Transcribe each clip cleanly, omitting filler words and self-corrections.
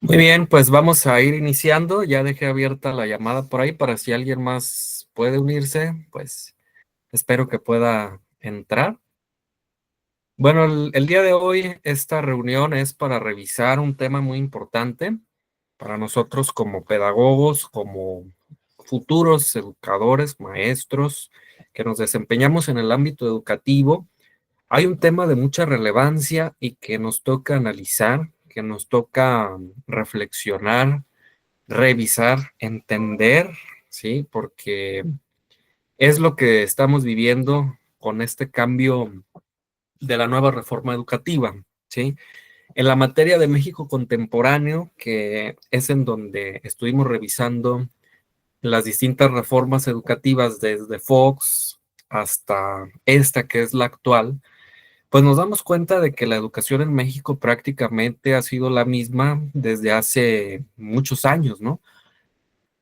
Muy bien, pues vamos a ir iniciando. Ya dejé abierta la llamada por ahí para si alguien más puede unirse, pues espero que pueda entrar. Bueno, el día de hoy esta reunión es para revisar un tema muy importante para nosotros como pedagogos, como futuros educadores, maestros, que nos desempeñamos en el ámbito educativo. Hay un tema de mucha relevancia y que nos toca analizar, que nos toca reflexionar, revisar, entender, ¿sí? Porque es lo que estamos viviendo con este cambio de la nueva reforma educativa, ¿sí? En la materia de México contemporáneo, que es en donde estuvimos revisando las distintas reformas educativas desde Fox hasta esta que es la actual, pues nos damos cuenta de que la educación en México prácticamente ha sido la misma desde hace muchos años, ¿no?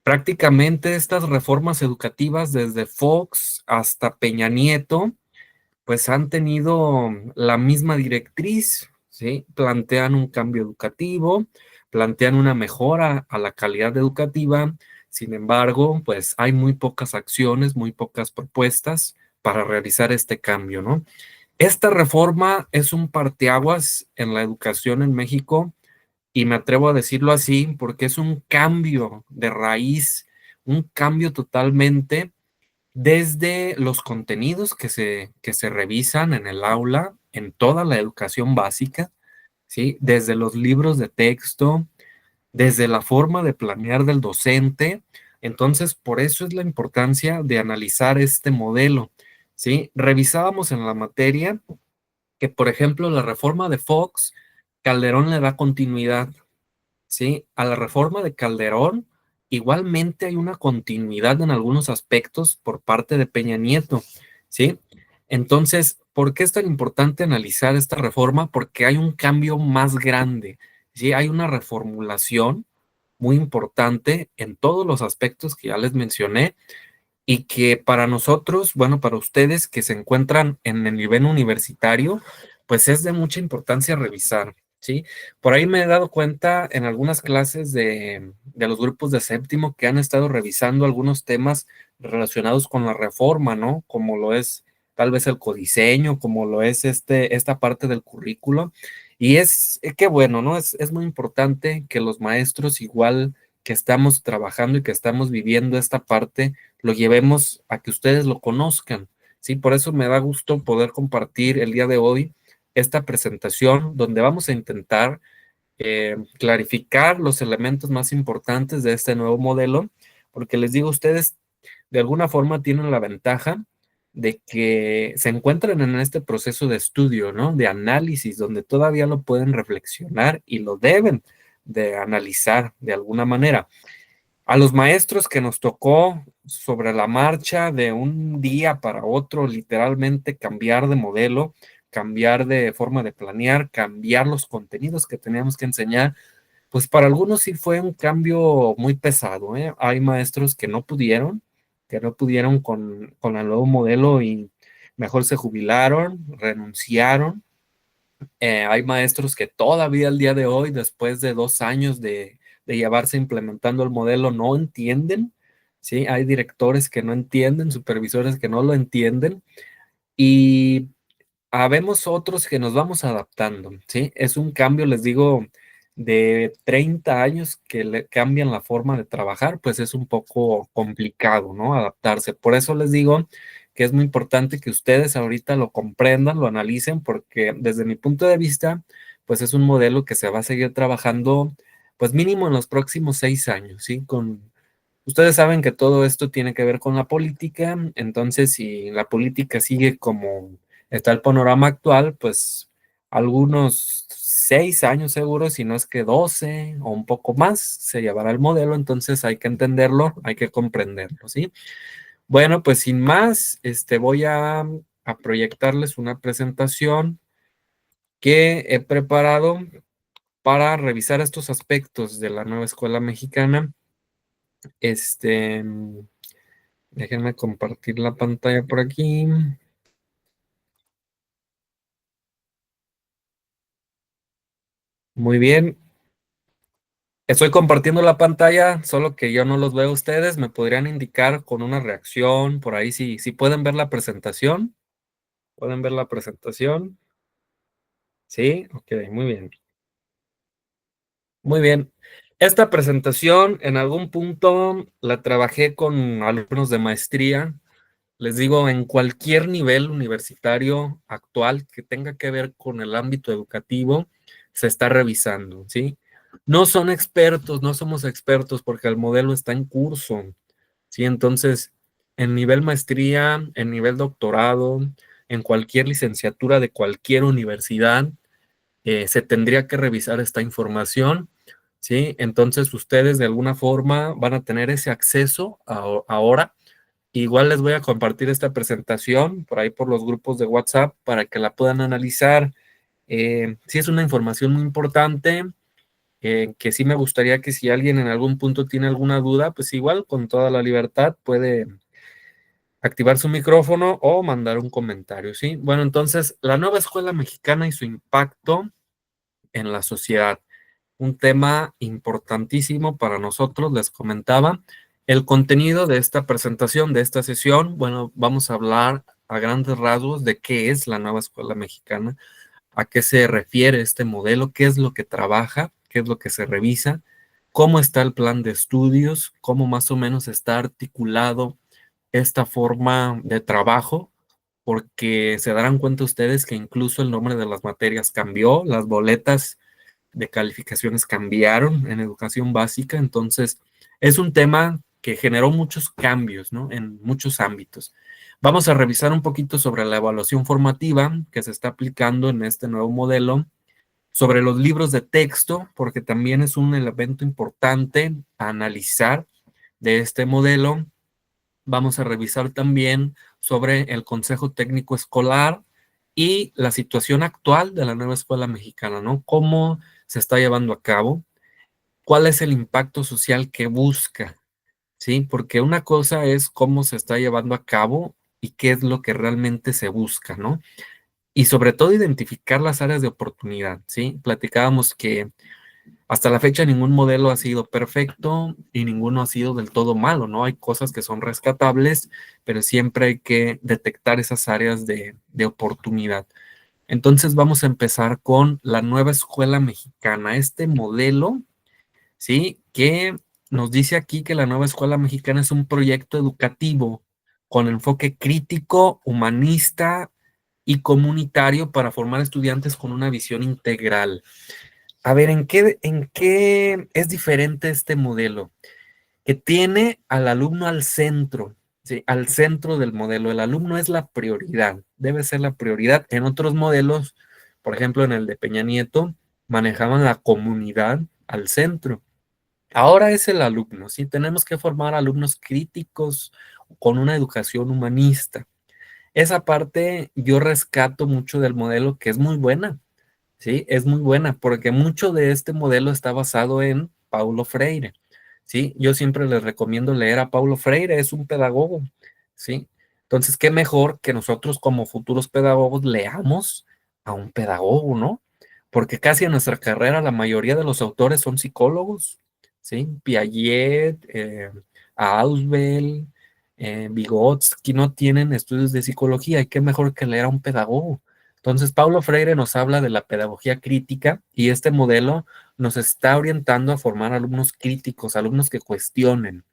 Prácticamente estas reformas educativas desde Fox hasta Peña Nieto, pues han tenido la misma directriz, ¿sí? Plantean un cambio educativo, plantean una mejora a la calidad educativa. Sin embargo, pues hay muy pocas acciones, muy pocas propuestas para realizar este cambio, ¿no? Esta reforma es un parteaguas en la educación en México y me atrevo a decirlo así porque es un cambio de raíz, un cambio totalmente desde los contenidos que se revisan en el aula, en toda la educación básica, ¿sí? Desde los libros de texto, desde la forma de planear del docente. Entonces, por eso es la importancia de analizar este modelo, ¿sí? Revisábamos en la materia que, por ejemplo, la reforma de Fox, Calderón le da continuidad, ¿sí? A la reforma de Calderón, igualmente hay una continuidad en algunos aspectos por parte de Peña Nieto, ¿sí? Entonces, ¿por qué es tan importante analizar esta reforma? Porque hay un cambio más grande, ¿sí? Hay una reformulación muy importante en todos los aspectos que ya les mencioné y que para nosotros, bueno, para ustedes que se encuentran en el nivel universitario, pues es de mucha importancia revisar, ¿sí? Por ahí me he dado cuenta en algunas clases de los grupos de séptimo que han estado revisando algunos temas relacionados con la reforma, ¿no? Como lo es tal vez el codiseño, como lo es esta parte del currículo. Y qué bueno, ¿no? Es muy importante que los maestros, igual que estamos trabajando y que estamos viviendo esta parte, lo llevemos a que ustedes lo conozcan, ¿sí? Por eso me da gusto poder compartir el día de hoy esta presentación donde vamos a intentar clarificar los elementos más importantes de este nuevo modelo, porque les digo, ustedes de alguna forma tienen la ventaja de que se encuentran en este proceso de estudio, ¿no? De análisis, donde todavía lo pueden reflexionar y lo deben de analizar de alguna manera. A los maestros que nos tocó sobre la marcha de un día para otro, literalmente cambiar de modelo, cambiar de forma de planear, cambiar los contenidos que teníamos que enseñar, pues para algunos sí fue un cambio muy pesado, ¿eh? Hay maestros que no pudieron con el nuevo modelo y mejor se jubilaron, renunciaron. Hay maestros que todavía al día de hoy, después de 2 años de llevarse implementando el modelo, no entienden, ¿sí? Hay directores que no entienden, supervisores que no lo entienden y habemos otros que nos vamos adaptando, ¿sí? Es un cambio, les digo, de 30 años que le cambian la forma de trabajar, pues es un poco complicado, ¿no? Adaptarse. Por eso les digo que es muy importante que ustedes ahorita lo comprendan, lo analicen, porque desde mi punto de vista, pues es un modelo que se va a seguir trabajando, pues mínimo en los próximos 6 años, ¿sí? Ustedes saben que todo esto tiene que ver con la política, entonces si la política sigue como está el panorama actual, pues algunos 6 años seguros, si no es que 12 o un poco más, se llevará el modelo, entonces hay que entenderlo, hay que comprenderlo, ¿sí? Bueno, pues sin más, voy a proyectarles una presentación que he preparado para revisar estos aspectos de la nueva escuela mexicana. Este, Déjenme compartir la pantalla por aquí. Muy bien. Estoy compartiendo la pantalla, solo que yo no los veo a ustedes. ¿Me podrían indicar con una reacción por ahí si pueden ver la presentación? ¿Pueden ver la presentación? Sí, ok, muy bien. Muy bien. Esta presentación en algún punto la trabajé con alumnos de maestría. Les digo, en cualquier nivel universitario actual que tenga que ver con el ámbito educativo, se está revisando, ¿sí? No son expertos, no somos expertos porque el modelo está en curso, ¿sí? Entonces, en nivel maestría, en nivel doctorado, en cualquier licenciatura de cualquier universidad, se tendría que revisar esta información, ¿sí? Entonces, ustedes de alguna forma van a tener ese acceso ahora. Igual les voy a compartir esta presentación por ahí por los grupos de WhatsApp para que la puedan analizar. Sí es una información muy importante, que sí me gustaría que si alguien en algún punto tiene alguna duda, pues igual con toda la libertad puede activar su micrófono o mandar un comentario, ¿sí? Bueno, entonces, la nueva escuela mexicana y su impacto en la sociedad. Un tema importantísimo para nosotros, les comentaba. El contenido de esta presentación, de esta sesión, bueno, vamos a hablar a grandes rasgos de qué es la nueva escuela mexicana, a qué se refiere este modelo, qué es lo que trabaja, qué es lo que se revisa, cómo está el plan de estudios, cómo más o menos está articulado esta forma de trabajo, porque se darán cuenta ustedes que incluso el nombre de las materias cambió, las boletas de calificaciones cambiaron en educación básica, entonces es un tema que generó muchos cambios, ¿no? En muchos ámbitos. Vamos a revisar un poquito sobre la evaluación formativa que se está aplicando en este nuevo modelo, sobre los libros de texto, porque también es un elemento importante a analizar de este modelo. Vamos a revisar también sobre el Consejo Técnico Escolar y la situación actual de la nueva escuela mexicana, ¿no? ¿Cómo se está llevando a cabo? ¿Cuál es el impacto social que busca? ¿Sí? Porque una cosa es cómo se está llevando a cabo y qué es lo que realmente se busca, ¿no? Y sobre todo identificar las áreas de oportunidad, ¿sí? Platicábamos que hasta la fecha ningún modelo ha sido perfecto y ninguno ha sido del todo malo, ¿no? Hay cosas que son rescatables, pero siempre hay que detectar esas áreas de oportunidad. Entonces vamos a empezar con la nueva escuela mexicana, este modelo, ¿sí? Que nos dice aquí que la nueva escuela mexicana es un proyecto educativo con enfoque crítico, humanista y comunitario para formar estudiantes con una visión integral. A ver, ¿en qué es diferente este modelo? Que tiene al alumno al centro, ¿sí? Al centro del modelo. El alumno es la prioridad, debe ser la prioridad. En otros modelos, por ejemplo, en el de Peña Nieto, manejaban la comunidad al centro. Ahora es el alumno, ¿sí? Tenemos que formar alumnos críticos con una educación humanista. Esa parte yo rescato mucho del modelo que es muy buena. Sí, es muy buena porque mucho de este modelo está basado en Paulo Freire. Sí, yo siempre les recomiendo leer a Paulo Freire, es un pedagogo. Sí, entonces, qué mejor que nosotros como futuros pedagogos leamos a un pedagogo, ¿no? Porque casi en nuestra carrera la mayoría de los autores son psicólogos. Sí, Piaget, Ausubel, Vygotsky no tienen estudios de psicología y qué mejor que leer a un pedagogo. Entonces, Paulo Freire nos habla de la pedagogía crítica y este modelo nos está orientando a formar alumnos críticos, alumnos que cuestionen,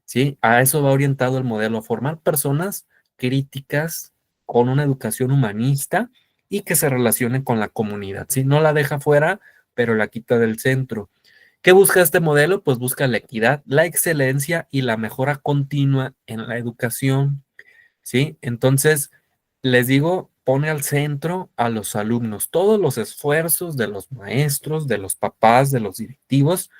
¿sí? A eso va orientado el modelo, a formar personas críticas con una educación humanista y que se relacionen con la comunidad, ¿sí? No la deja fuera, pero la quita del centro. ¿Qué busca este modelo? Pues busca la equidad, la excelencia y la mejora continua en la educación, ¿sí? Entonces, les digo, pone al centro a los alumnos. Todos los esfuerzos de los maestros, de los papás, de los directivos,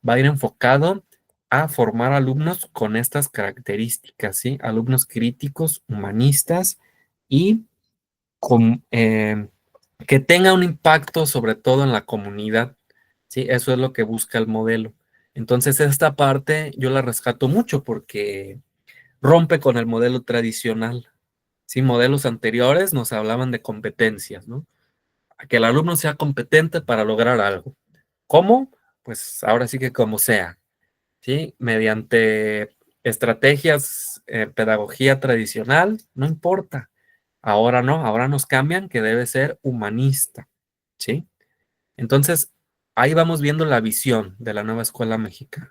va a ir enfocado a formar alumnos con estas características, ¿sí? Alumnos críticos, humanistas y con, que tenga un impacto sobre todo en la comunidad, ¿sí? Eso es lo que busca el modelo. Entonces, esta parte yo la rescato mucho porque rompe con el modelo tradicional. Sí, modelos anteriores nos hablaban de competencias, ¿no? A que el alumno sea competente para lograr algo. ¿Cómo? pues ahora sí que como sea, ¿sí? Mediante estrategias, pedagogía tradicional, no importa. Ahora no, ahora nos cambian que debe ser humanista, ¿sí? Entonces, ahí vamos viendo la visión de la nueva escuela mexicana.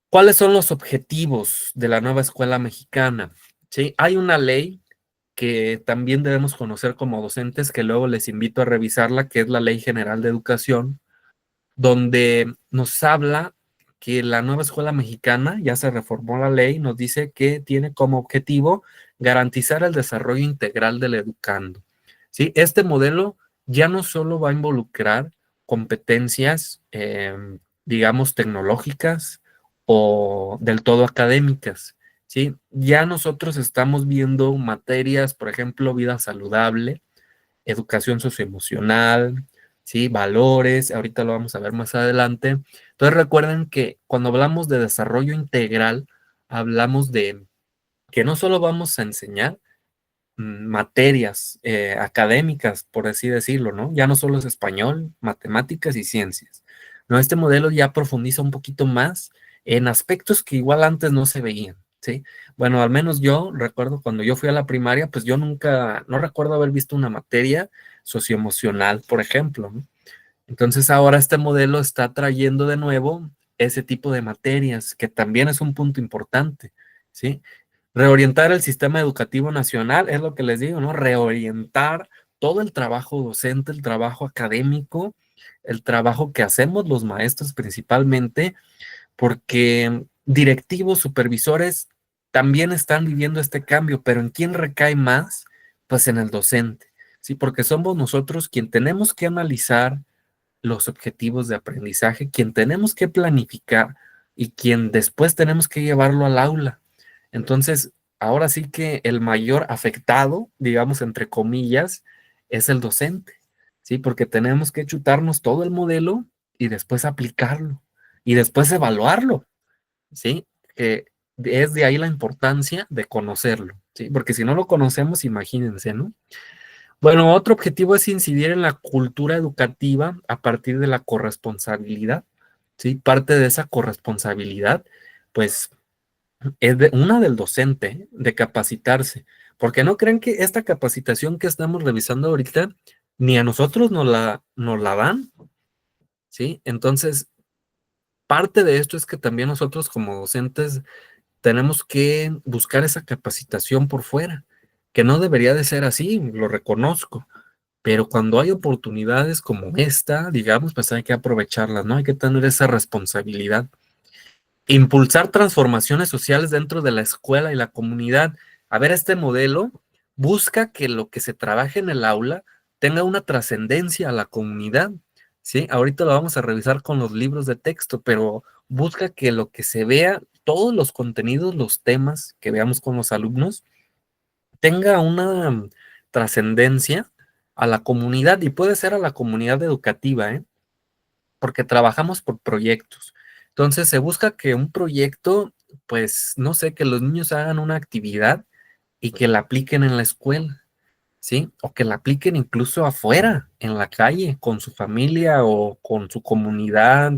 ¿Cuáles son los objetivos de la nueva escuela mexicana? ¿Sí? Hay una ley que también debemos conocer como docentes, que luego les invito a revisarla, que es la Ley General de Educación, donde nos habla que la nueva escuela mexicana, ya se reformó la ley, nos dice que tiene como objetivo garantizar el desarrollo integral del educando. ¿Sí? Este modelo ya no solo va a involucrar competencias, digamos, tecnológicas o del todo académicas. ¿Sí? Ya nosotros estamos viendo materias, por ejemplo, vida saludable, educación socioemocional, ¿sí? Valores, ahorita lo vamos a ver más adelante. Entonces recuerden que cuando hablamos de desarrollo integral, hablamos de que no solo vamos a enseñar materias académicas, por así decirlo, ¿no? Ya no solo es español, matemáticas y ciencias. No, este modelo ya profundiza un poquito más en aspectos que igual antes no se veían, ¿sí? Bueno, al menos yo recuerdo cuando yo fui a la primaria, pues yo nunca, no recuerdo haber visto una materia socioemocional, por ejemplo, ¿no? Entonces ahora este modelo está trayendo de nuevo ese tipo de materias, que también es un punto importante, ¿sí? Reorientar el sistema educativo nacional, es lo que les digo, ¿no? Reorientar todo el trabajo docente, el trabajo académico, el trabajo que hacemos los maestros principalmente, porque directivos, supervisores también están viviendo este cambio, pero ¿en quién recae más? Pues en el docente, ¿sí? Porque somos nosotros quien tenemos que analizar los objetivos de aprendizaje, quien tenemos que planificar y quien después tenemos que llevarlo al aula. Entonces, ahora sí que el mayor afectado, digamos entre comillas, es el docente, ¿sí? Porque tenemos que chutarnos todo el modelo y después aplicarlo y después evaluarlo, ¿sí? Que es de ahí la importancia de conocerlo, ¿sí? Porque si no lo conocemos, imagínense, ¿no? Bueno, otro objetivo es incidir en la cultura educativa a partir de la corresponsabilidad, ¿sí? Parte de esa corresponsabilidad, pues, es de una del docente, de capacitarse, porque no creen que esta capacitación que estamos revisando ahorita, ni a nosotros nos la dan, ¿sí? Entonces, parte de esto es que también nosotros como docentes tenemos que buscar esa capacitación por fuera, que no debería de ser así, lo reconozco. Pero cuando hay oportunidades como esta, digamos, pues hay que aprovecharlas, ¿no? Hay que tener esa responsabilidad. Impulsar transformaciones sociales dentro de la escuela y la comunidad. A ver, este modelo busca que lo que se trabaje en el aula tenga una trascendencia a la comunidad, ¿sí? Ahorita lo vamos a revisar con los libros de texto, pero busca que lo que se vea, todos los contenidos, los temas que veamos con los alumnos, tenga una trascendencia a la comunidad y puede ser a la comunidad educativa, ¿eh? Porque trabajamos por proyectos. Entonces se busca que un proyecto, pues, no sé, que los niños hagan una actividad y que la apliquen en la escuela, ¿sí? O que la apliquen incluso afuera, en la calle, con su familia o con su comunidad,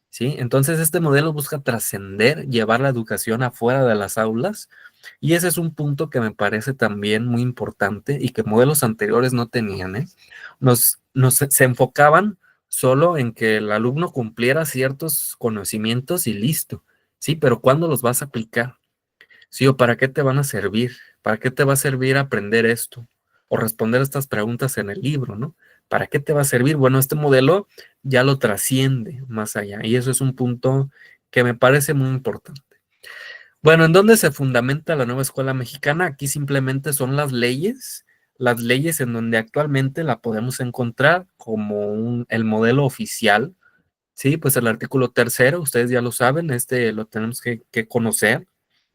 ¿sí? Entonces este modelo busca trascender, llevar la educación afuera de las aulas y ese es un punto que me parece también muy importante y que modelos anteriores no tenían, ¿eh? Se enfocaban solo en que el alumno cumpliera ciertos conocimientos y listo, ¿sí? Pero ¿cuándo los vas a aplicar? ¿Sí? ¿O para qué te van a servir? ¿Para qué te va a servir aprender esto? O responder estas preguntas en el libro, ¿no? ¿Para qué te va a servir? Bueno, este modelo ya lo trasciende más allá y eso es un punto que me parece muy importante. Bueno, ¿en dónde se fundamenta la nueva escuela mexicana? Aquí simplemente son las leyes en donde actualmente la podemos encontrar como el modelo oficial, ¿sí? Pues el artículo tercero, ustedes ya lo saben, este lo tenemos que conocer,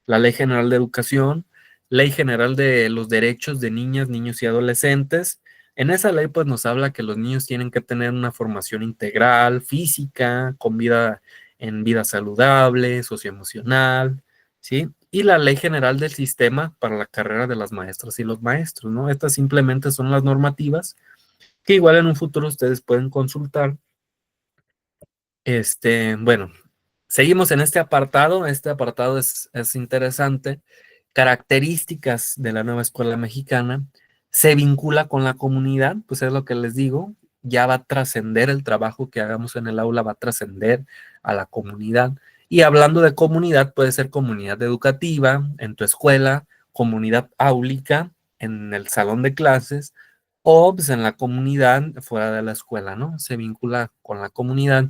la Ley General de Educación, Ley General de los Derechos de Niñas, Niños y Adolescentes. En esa ley pues nos habla que los niños tienen que tener una formación integral, física, con vida en vida saludable, socioemocional, ¿sí? Y la Ley General del Sistema para la carrera de las maestras y los maestros, ¿no? Estas simplemente son las normativas que igual en un futuro ustedes pueden consultar Bueno, seguimos en este apartado. Este apartado es interesante. Características de la nueva escuela mexicana. Se vincula con la comunidad, pues es lo que les digo. Ya va a trascender el trabajo que hagamos en el aula, va a trascender a la comunidad. Y hablando de comunidad, puede ser comunidad educativa en tu escuela, comunidad áulica en el salón de clases o pues, en la comunidad fuera de la escuela, ¿no? Se vincula con la comunidad.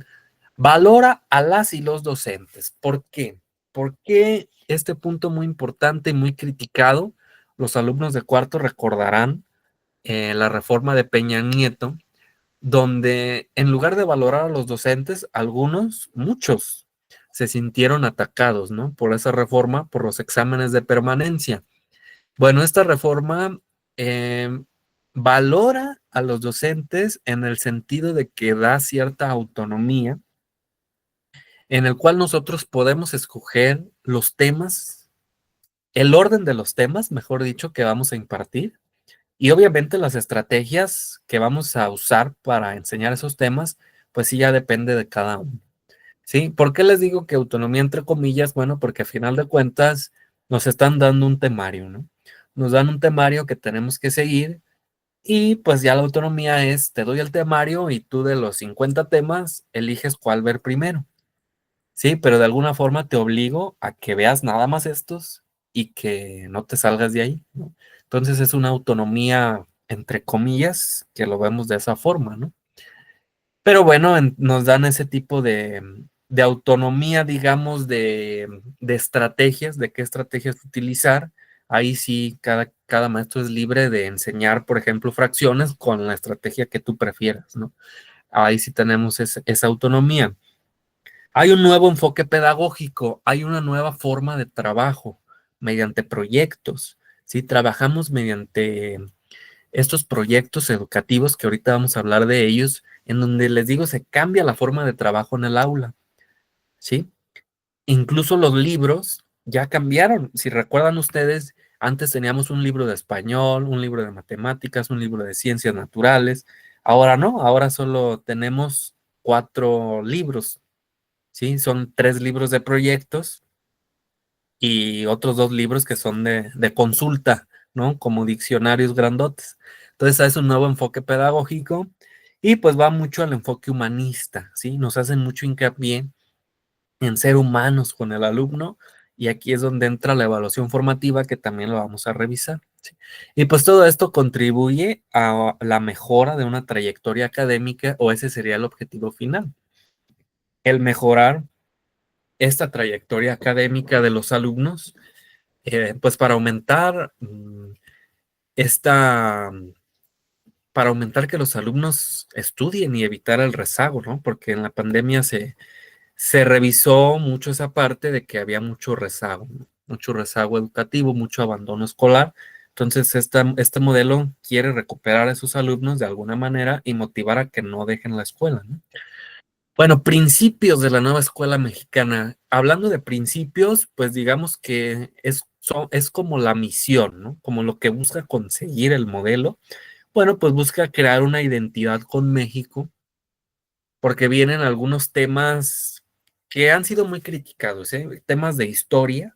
Valora a las y los docentes. ¿Por qué? Porque este punto muy importante y muy criticado, los alumnos de cuarto recordarán la reforma de Peña Nieto, donde en lugar de valorar a los docentes, algunos, muchos, se sintieron atacados, ¿no? Por esa reforma, por los exámenes de permanencia. Bueno, esta reforma valora a los docentes en el sentido de que da cierta autonomía en el cual nosotros podemos escoger los temas, el orden de los temas, mejor dicho, que vamos a impartir y obviamente las estrategias que vamos a usar para enseñar esos temas, pues sí ya depende de cada uno. ¿Sí? ¿Por qué les digo que autonomía entre comillas? Bueno, porque a final de cuentas nos están dando un temario, ¿no? Nos dan un temario que tenemos que seguir y pues ya la autonomía es, te doy el temario y tú de los 50 temas eliges cuál ver primero. Sí, pero de alguna forma te obligo a que veas nada más estos y que no te salgas de ahí, ¿no? Entonces es una autonomía, entre comillas, que lo vemos de esa forma, ¿no? Pero bueno, nos dan ese tipo de autonomía, digamos, de estrategias, de qué estrategias utilizar. Ahí sí, cada maestro es libre de enseñar, por ejemplo, fracciones con la estrategia que tú prefieras, ¿no? Ahí sí tenemos esa autonomía. Hay un nuevo enfoque pedagógico, hay una nueva forma de trabajo mediante proyectos, ¿sí? Trabajamos mediante estos proyectos educativos que ahorita vamos a hablar de ellos, en donde les digo, se cambia la forma de trabajo en el aula, ¿sí? Incluso los libros ya cambiaron. Si recuerdan ustedes, antes teníamos un libro de español, un libro de matemáticas, un libro de ciencias naturales. Ahora no, ahora solo tenemos 4 libros. ¿Sí? Son 3 libros de proyectos y otros 2 libros que son de consulta, ¿no? Como diccionarios grandotes. Entonces, es un nuevo enfoque pedagógico y pues va mucho al enfoque humanista, ¿sí? Nos hacen mucho hincapié en ser humanos con el alumno y aquí es donde entra la evaluación formativa que también lo vamos a revisar, ¿sí? Y pues todo esto contribuye a la mejora de una trayectoria académica o ese sería el objetivo final, el mejorar esta trayectoria académica de los alumnos, pues para aumentar esta, para aumentar que los alumnos estudien y evitar el rezago, ¿no? Porque en la pandemia se revisó mucho esa parte de que había mucho rezago, ¿no? Mucho rezago educativo, mucho abandono escolar. Entonces, este modelo quiere recuperar a esos alumnos de alguna manera y motivar a que no dejen la escuela, ¿no? Bueno, principios de la nueva escuela mexicana. Hablando de principios, pues digamos que es como la misión, ¿no? Como lo que busca conseguir el modelo. Bueno, pues busca crear una identidad con México, porque vienen algunos temas que han sido muy criticados, ¿eh? Temas de historia,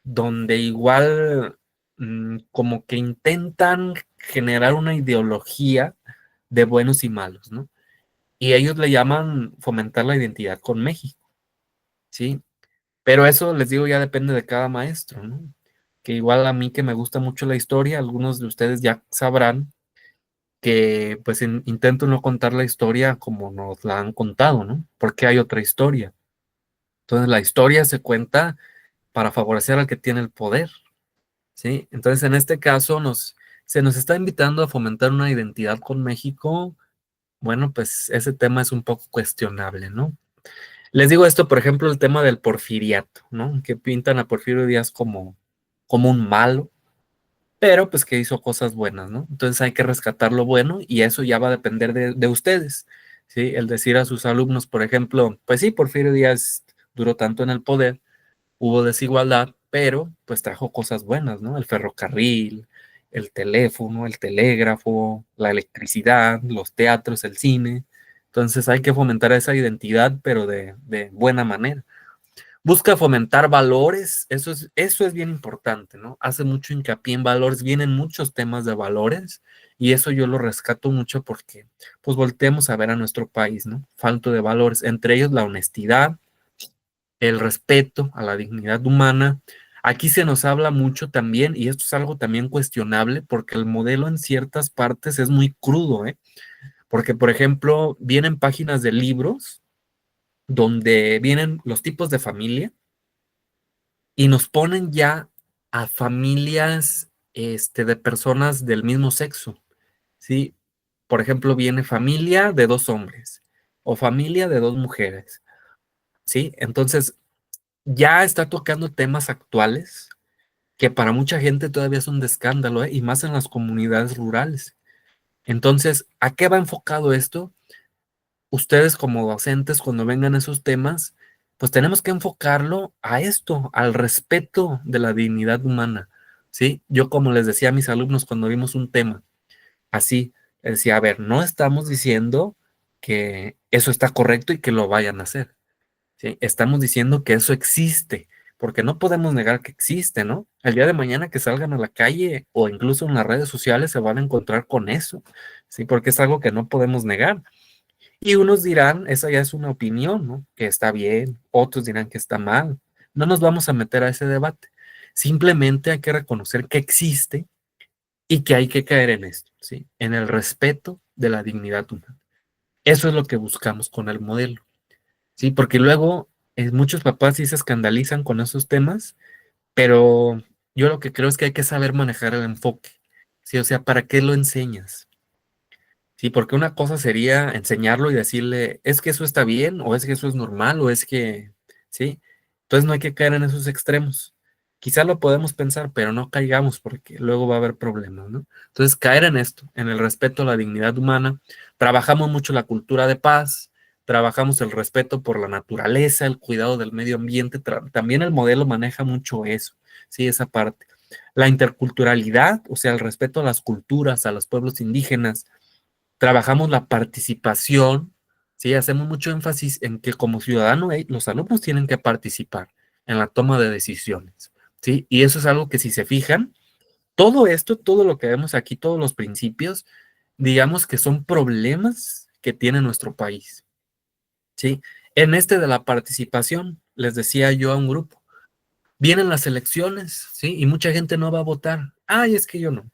donde igual como que intentan generar una ideología de buenos y malos, ¿no? Y ellos le llaman fomentar la identidad con México, ¿sí? Pero eso, les digo, ya depende de cada maestro, ¿no? Que igual a mí que me gusta mucho la historia, algunos de ustedes ya sabrán que pues intento no contar la historia como nos la han contado, ¿no? Porque hay otra historia. Entonces la historia se cuenta para favorecer al que tiene el poder, ¿sí? Entonces en este caso se nos está invitando a fomentar una identidad con México. Bueno, pues ese tema es un poco cuestionable, ¿no? Les digo esto, por ejemplo, el tema del porfiriato, ¿no? Que pintan a Porfirio Díaz como un malo, pero pues que hizo cosas buenas, ¿no? Entonces hay que rescatar lo bueno y eso ya va a depender de ustedes, ¿sí? El decir a sus alumnos, por ejemplo, pues sí, Porfirio Díaz duró tanto en el poder, hubo desigualdad, pero pues trajo cosas buenas, ¿no? El ferrocarril, el teléfono, el telégrafo, la electricidad, los teatros, el cine. Entonces hay que fomentar esa identidad, pero de buena manera. Busca fomentar valores, eso es bien importante, ¿no? Hace mucho hincapié en valores, vienen muchos temas de valores y eso yo lo rescato mucho porque pues volteemos a ver a nuestro país, ¿no? Falto de valores, entre ellos la honestidad, el respeto a la dignidad humana. Aquí se nos habla mucho también, y esto es algo también cuestionable, porque el modelo en ciertas partes es muy crudo, ¿eh? Porque, por ejemplo, vienen páginas de libros donde vienen los tipos de familia y nos ponen ya a familias de personas del mismo sexo, ¿sí? Por ejemplo, viene familia de dos hombres o familia de dos mujeres, ¿sí? Entonces, ya está tocando temas actuales que para mucha gente todavía es un escándalo, ¿eh? Y más en las comunidades rurales. Entonces, ¿a qué va enfocado esto? Ustedes como docentes, cuando vengan esos temas, pues tenemos que enfocarlo a esto, al respeto de la dignidad humana, ¿sí? Yo como les decía a mis alumnos cuando vimos un tema así, les decía, a ver, no estamos diciendo que eso está correcto y que lo vayan a hacer. ¿Sí? Estamos diciendo que eso existe, porque no podemos negar que existe, ¿no? El día de mañana que salgan a la calle o incluso en las redes sociales se van a encontrar con eso, ¿sí? Porque es algo que no podemos negar. Y unos dirán, esa ya es una opinión, ¿no? Que está bien, otros dirán que está mal. No nos vamos a meter a ese debate. Simplemente hay que reconocer que existe y que hay que caer en esto, ¿sí? En el respeto de la dignidad humana. Eso es lo que buscamos con el modelo. Sí, porque luego muchos papás sí se escandalizan con esos temas, pero yo lo que creo es que hay que saber manejar el enfoque. Sí, o sea, ¿para qué lo enseñas? Sí, porque una cosa sería enseñarlo y decirle, es que eso está bien, o es que eso es normal, o es que, sí. Entonces no hay que caer en esos extremos. Quizá lo podemos pensar, pero no caigamos porque luego va a haber problemas, ¿no? Entonces, caer en esto, en el respeto a la dignidad humana. Trabajamos mucho la cultura de paz, trabajamos el respeto por la naturaleza, el cuidado del medio ambiente. También el modelo maneja mucho eso, sí, esa parte. La interculturalidad, o sea, el respeto a las culturas, a los pueblos indígenas. Trabajamos la participación, ¿sí? Hacemos mucho énfasis en que como ciudadano los alumnos tienen que participar en la toma de decisiones, ¿sí? Y eso es algo que si se fijan, todo esto, todo lo que vemos aquí, todos los principios, digamos que son problemas que tiene nuestro país, ¿sí? En este de la participación, les decía yo a un grupo, vienen las elecciones, ¿sí? Y mucha gente no va a votar. Ay, es que yo no,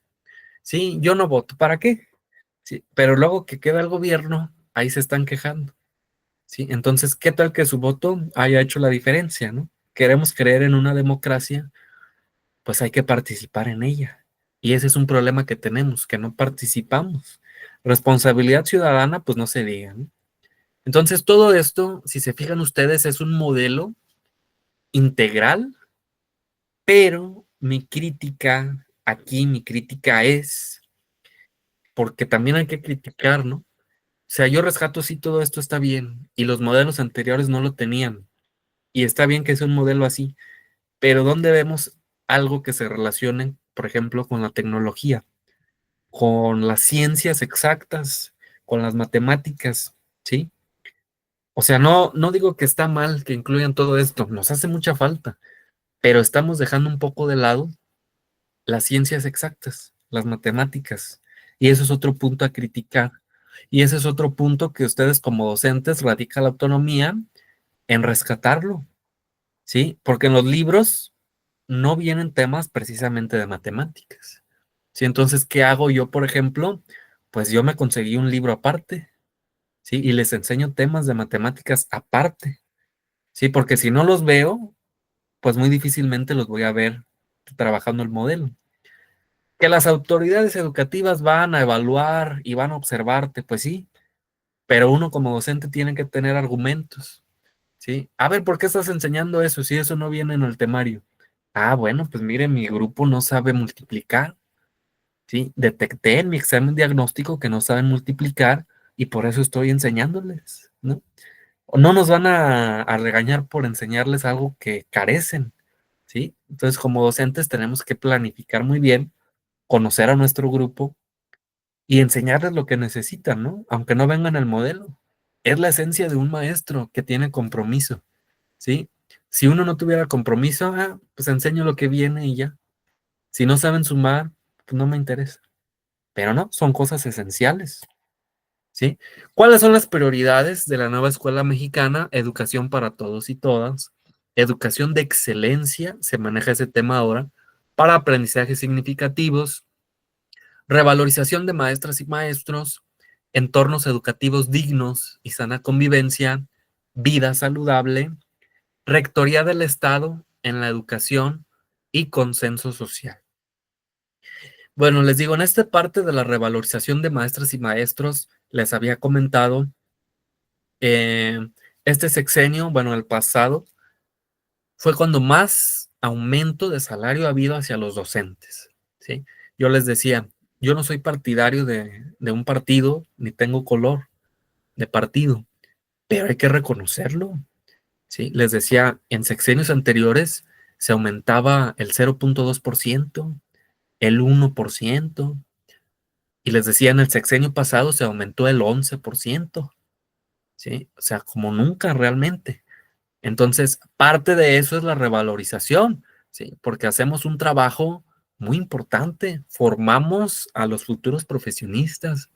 ¿sí? Yo no voto. ¿Para qué? Sí, pero luego que queda el gobierno, ahí se están quejando, ¿sí? Entonces, ¿qué tal que su voto haya hecho la diferencia, ¿no? Queremos creer en una democracia, pues hay que participar en ella. Y ese es un problema que tenemos, que no participamos. Responsabilidad ciudadana, pues no se diga, ¿no? Entonces, todo esto, si se fijan ustedes, es un modelo integral, pero mi crítica aquí, mi crítica es, porque también hay que criticar, ¿no? O sea, yo rescato si todo esto está bien y los modelos anteriores no lo tenían. Y está bien que sea un modelo así, pero ¿dónde vemos algo que se relacione, por ejemplo, con la tecnología, con las ciencias exactas, con las matemáticas, ¿sí? O sea, no digo que está mal que incluyan todo esto, nos hace mucha falta, pero estamos dejando un poco de lado las ciencias exactas, las matemáticas, y eso es otro punto a criticar. Y ese es otro punto que ustedes como docentes radica la autonomía en rescatarlo, ¿sí? Porque en los libros no vienen temas precisamente de matemáticas, ¿sí? Entonces, ¿qué hago yo, por ejemplo? Pues yo me conseguí un libro aparte, ¿sí? Y les enseño temas de matemáticas aparte, ¿sí? Porque si no los veo, pues muy difícilmente los voy a ver trabajando el modelo. Que las autoridades educativas van a evaluar y van a observarte, pues sí, pero uno como docente tiene que tener argumentos, ¿sí? A ver, ¿por qué estás enseñando eso si eso no viene en el temario? Ah, bueno, pues mire, mi grupo no sabe multiplicar, ¿sí? Detecté en mi examen diagnóstico que no saben multiplicar y por eso estoy enseñándoles, ¿no? O no nos van a regañar por enseñarles algo que carecen, ¿sí? Entonces, como docentes tenemos que planificar muy bien, conocer a nuestro grupo y enseñarles lo que necesitan, ¿no? Aunque no vengan el modelo. Es la esencia de un maestro que tiene compromiso, ¿sí? Si uno no tuviera compromiso, pues enseño lo que viene y ya. Si no saben sumar, pues no me interesa. Pero no, son cosas esenciales, ¿sí? ¿Cuáles son las prioridades de la nueva escuela mexicana? Educación para todos y todas. Educación de excelencia, se maneja ese tema ahora, para aprendizajes significativos. Revalorización de maestras y maestros, entornos educativos dignos y sana convivencia, vida saludable, rectoría del Estado en la educación y consenso social. Bueno, les digo, en esta parte de la revalorización de maestras y maestros, les había comentado, eh, este sexenio, bueno, el pasado, fue cuando más aumento de salario ha habido hacia los docentes, ¿sí? Yo les decía, yo no soy partidario de un partido, ni tengo color de partido, pero hay que reconocerlo, ¿sí? Les decía, en sexenios anteriores se aumentaba el 0,2%, el 1%, y les decía, en el sexenio pasado se aumentó el 11%, ¿sí? O sea, como nunca realmente. Entonces, parte de eso es la revalorización, ¿sí? Porque hacemos un trabajo muy importante, formamos a los futuros profesionistas,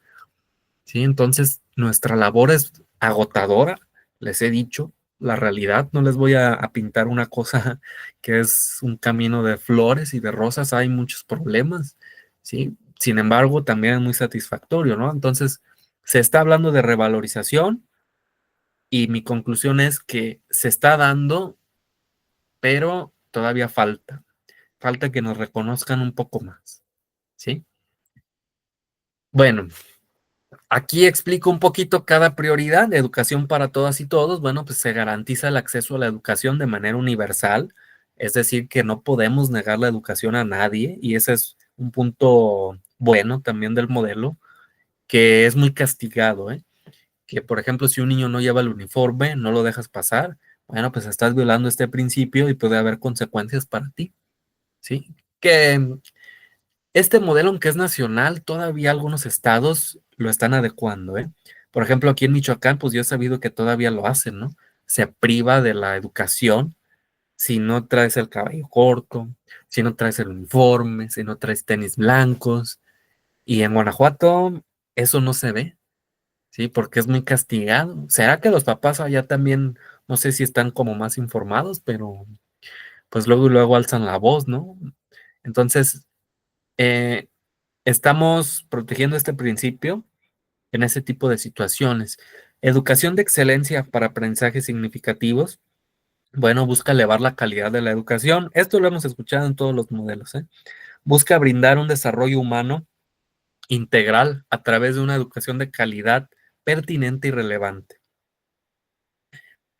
¿sí? Entonces, nuestra labor es agotadora, les he dicho, la realidad, no les voy a pintar una cosa que es un camino de flores y de rosas, hay muchos problemas, ¿sí? Sin embargo, también es muy satisfactorio, ¿no? Entonces, se está hablando de revalorización y mi conclusión es que se está dando, pero todavía falta que nos reconozcan un poco más, ¿sí? Bueno, aquí explico un poquito cada prioridad de educación para todas y todos. Bueno, pues se garantiza el acceso a la educación de manera universal, es decir, que no podemos negar la educación a nadie y ese es un punto bueno también del modelo, que es muy castigado, ¿eh? Que, por ejemplo, si un niño no lleva el uniforme, no lo dejas pasar, bueno, pues estás violando este principio y puede haber consecuencias para ti, ¿sí? Que este modelo, aunque es nacional, todavía algunos estados lo están adecuando, ¿eh? Por ejemplo, aquí en Michoacán, pues yo he sabido que todavía lo hacen, ¿no? Se priva de la educación si no traes el cabello corto, si no traes el uniforme, si no traes tenis blancos. Y en Guanajuato eso no se ve, ¿sí? Porque es muy castigado. ¿Será que los papás allá también, no sé si están como más informados, pero pues luego y luego alzan la voz, ¿no? Entonces, eh, estamos protegiendo este principio en ese tipo de situaciones. Educación de excelencia para aprendizajes significativos. Bueno, busca elevar la calidad de la educación. Esto lo hemos escuchado en todos los modelos, ¿eh? Busca brindar un desarrollo humano integral a través de una educación de calidad pertinente y relevante.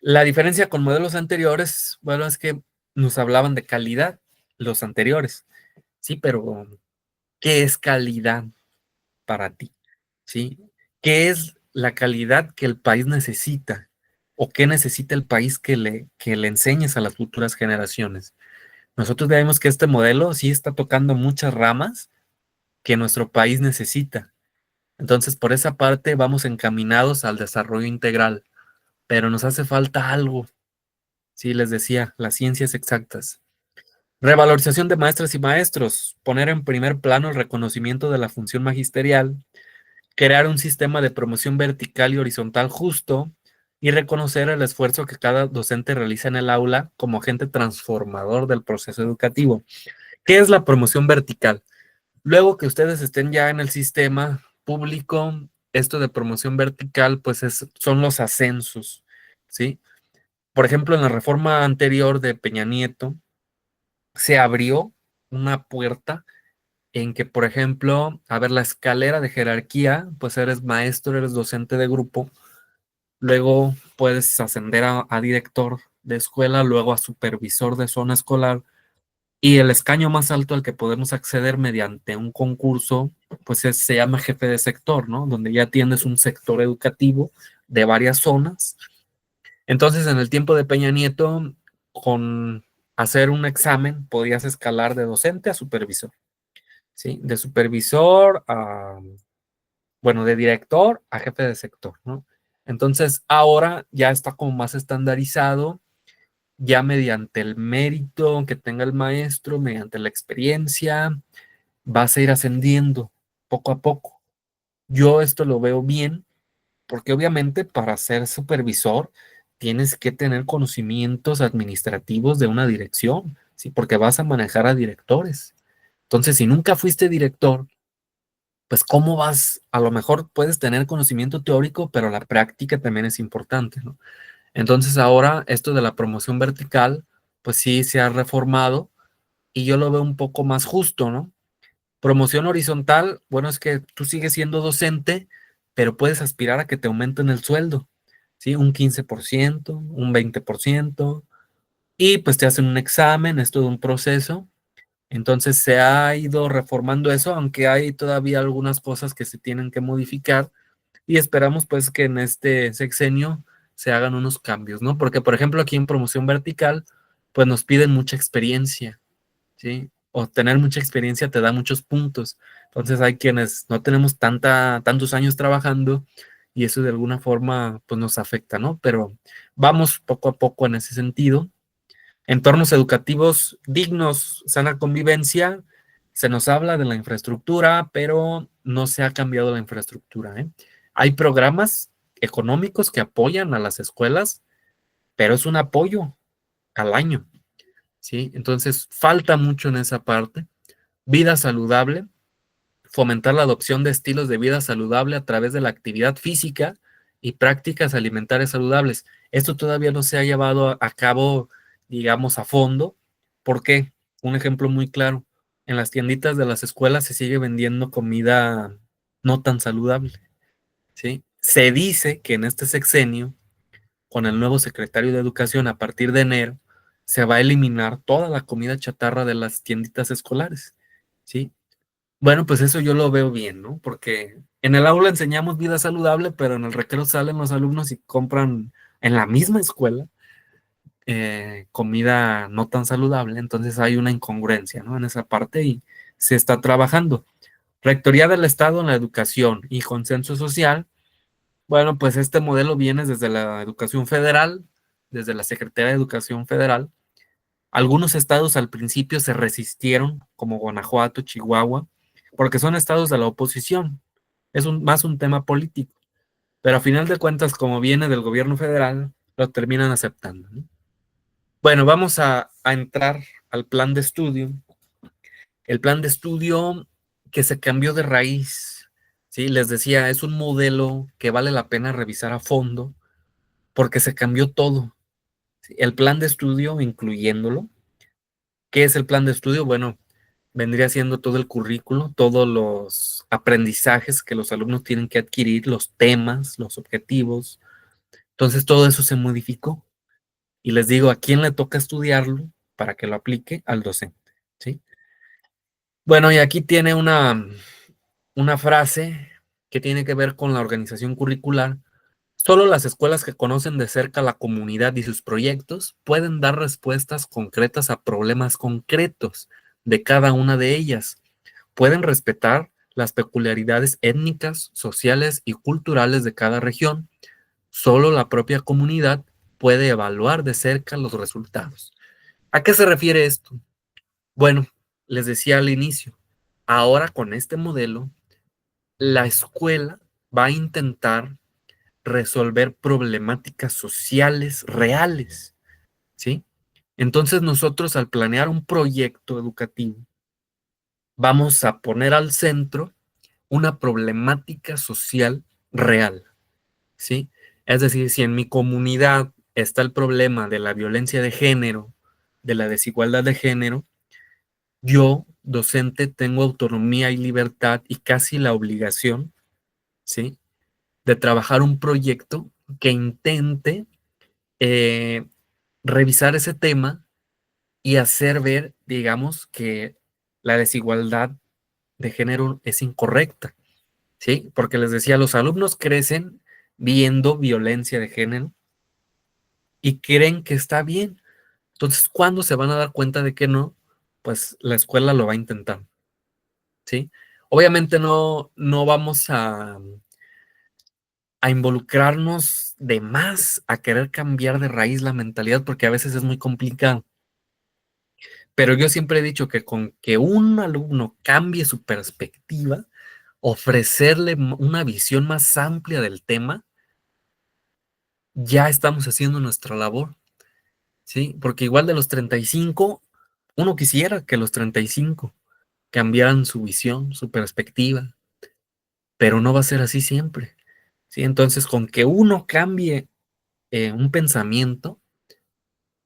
La diferencia con modelos anteriores, bueno, es que nos hablaban de calidad los anteriores, sí, pero ¿qué es calidad para ti? ¿Sí? ¿Qué es la calidad que el país necesita? ¿O qué necesita el país que le enseñes a las futuras generaciones? Nosotros vemos que este modelo sí está tocando muchas ramas que nuestro país necesita. Entonces, por esa parte vamos encaminados al desarrollo integral, pero nos hace falta algo. Sí, les decía, las ciencias exactas. Revalorización de maestras y maestros, poner en primer plano el reconocimiento de la función magisterial, crear un sistema de promoción vertical y horizontal justo y reconocer el esfuerzo que cada docente realiza en el aula como agente transformador del proceso educativo. ¿Qué es la promoción vertical? Luego que ustedes estén ya en el sistema público, esto de promoción vertical, pues son los ascensos, ¿sí? Por ejemplo, en la reforma anterior de Peña Nieto, se abrió una puerta en que, por ejemplo, a ver, la escalera de jerarquía, pues eres maestro, eres docente de grupo, luego puedes ascender a director de escuela, luego a supervisor de zona escolar, y el escaño más alto al que podemos acceder mediante un concurso, pues se llama jefe de sector, ¿no? Donde ya tienes un sector educativo de varias zonas. Entonces, en el tiempo de Peña Nieto, con hacer un examen, podías escalar de docente a supervisor, ¿sí? De supervisor a, bueno, de director a jefe de sector, ¿no? Entonces, ahora ya está como más estandarizado, ya mediante el mérito que tenga el maestro, mediante la experiencia, vas a ir ascendiendo poco a poco. Yo esto lo veo bien, porque obviamente para ser supervisor tienes que tener conocimientos administrativos de una dirección, ¿sí? Porque vas a manejar a directores. Entonces, si nunca fuiste director, pues ¿cómo vas? A lo mejor puedes tener conocimiento teórico, pero la práctica también es importante, ¿no? Entonces ahora esto de la promoción vertical, pues sí se ha reformado y yo lo veo un poco más justo, ¿no? Promoción horizontal, bueno, es que tú sigues siendo docente, pero puedes aspirar a que te aumenten el sueldo, ¿sí? Un 15%, un 20%, y pues te hacen un examen, es todo un proceso. Entonces se ha ido reformando eso, aunque hay todavía algunas cosas que se tienen que modificar y esperamos pues que en este sexenio se hagan unos cambios, ¿no? Porque, por ejemplo, aquí en promoción vertical, pues nos piden mucha experiencia, ¿sí? O tener mucha experiencia te da muchos puntos. Entonces hay quienes no tenemos tantos años trabajando y eso de alguna forma pues nos afecta, ¿no? Pero vamos poco a poco en ese sentido. Entornos educativos dignos, sana convivencia, se nos habla de la infraestructura, pero no se ha cambiado la infraestructura, ¿eh? Hay programas económicos que apoyan a las escuelas, pero es un apoyo al año, ¿sí? Entonces, falta mucho en esa parte. Vida saludable, fomentar la adopción de estilos de vida saludable a través de la actividad física y prácticas alimentarias saludables. Esto todavía no se ha llevado a cabo, digamos, a fondo. ¿Por qué? Un ejemplo muy claro. En las tienditas de las escuelas se sigue vendiendo comida no tan saludable, ¿sí? Se dice que en este sexenio, con el nuevo secretario de Educación a partir de enero, se va a eliminar toda la comida chatarra de las tienditas escolares, ¿sí? Bueno, pues eso yo lo veo bien, ¿no? Porque en el aula enseñamos vida saludable, pero en el recreo salen los alumnos y compran en la misma escuela comida no tan saludable, entonces hay una incongruencia, ¿no? En esa parte y se está trabajando. Rectoría del Estado en la educación y consenso social. Bueno, pues este modelo viene desde la educación federal, desde la Secretaría de Educación Federal. Algunos estados al principio se resistieron, como Guanajuato, Chihuahua, porque son estados de la oposición. Es más un tema político. Pero a final de cuentas, como viene del gobierno federal, lo terminan aceptando, ¿no? Bueno, vamos a entrar al plan de estudio. El plan de estudio que se cambió de raíz, ¿sí? Les decía, es un modelo que vale la pena revisar a fondo porque se cambió todo. ¿Sí? El plan de estudio, incluyéndolo. ¿Qué es el plan de estudio? Bueno, vendría siendo todo el currículo, todos los aprendizajes que los alumnos tienen que adquirir, los temas, los objetivos. Entonces todo eso se modificó y les digo, ¿a quién le toca estudiarlo para que lo aplique? Al docente, ¿sí? Bueno, y aquí tiene una frase que tiene que ver con la organización curricular. Solo las escuelas que conocen de cerca la comunidad y sus proyectos pueden dar respuestas concretas a problemas concretos de cada una de ellas. Pueden respetar las peculiaridades étnicas, sociales y culturales de cada región. Solo la propia comunidad puede evaluar de cerca los resultados. ¿A qué se refiere esto? Bueno, les decía al inicio, ahora con este modelo, la escuela va a intentar resolver problemáticas sociales reales, ¿sí? Entonces nosotros al planear un proyecto educativo, vamos a poner al centro una problemática social real, ¿sí? Es decir, si en mi comunidad está el problema de la violencia de género, de la desigualdad de género, yo, docente, tengo autonomía y libertad y casi la obligación, ¿sí? De trabajar un proyecto que intente eh, revisar ese tema y hacer ver, digamos, que la desigualdad de género es incorrecta, ¿sí? Porque les decía, los alumnos crecen viendo violencia de género y creen que está bien. Entonces, ¿cuándo se van a dar cuenta de que no? Pues la escuela lo va a intentar, ¿sí? Obviamente no vamos a involucrarnos de más, a querer cambiar de raíz la mentalidad, porque a veces es muy complicado. Pero yo siempre he dicho que con que un alumno cambie su perspectiva, ofrecerle una visión más amplia del tema, ya estamos haciendo nuestra labor, ¿sí? Porque igual de los 35, uno quisiera que los 35 cambiaran su visión, su perspectiva, pero no va a ser así siempre, ¿sí? Entonces, con que uno cambie un pensamiento,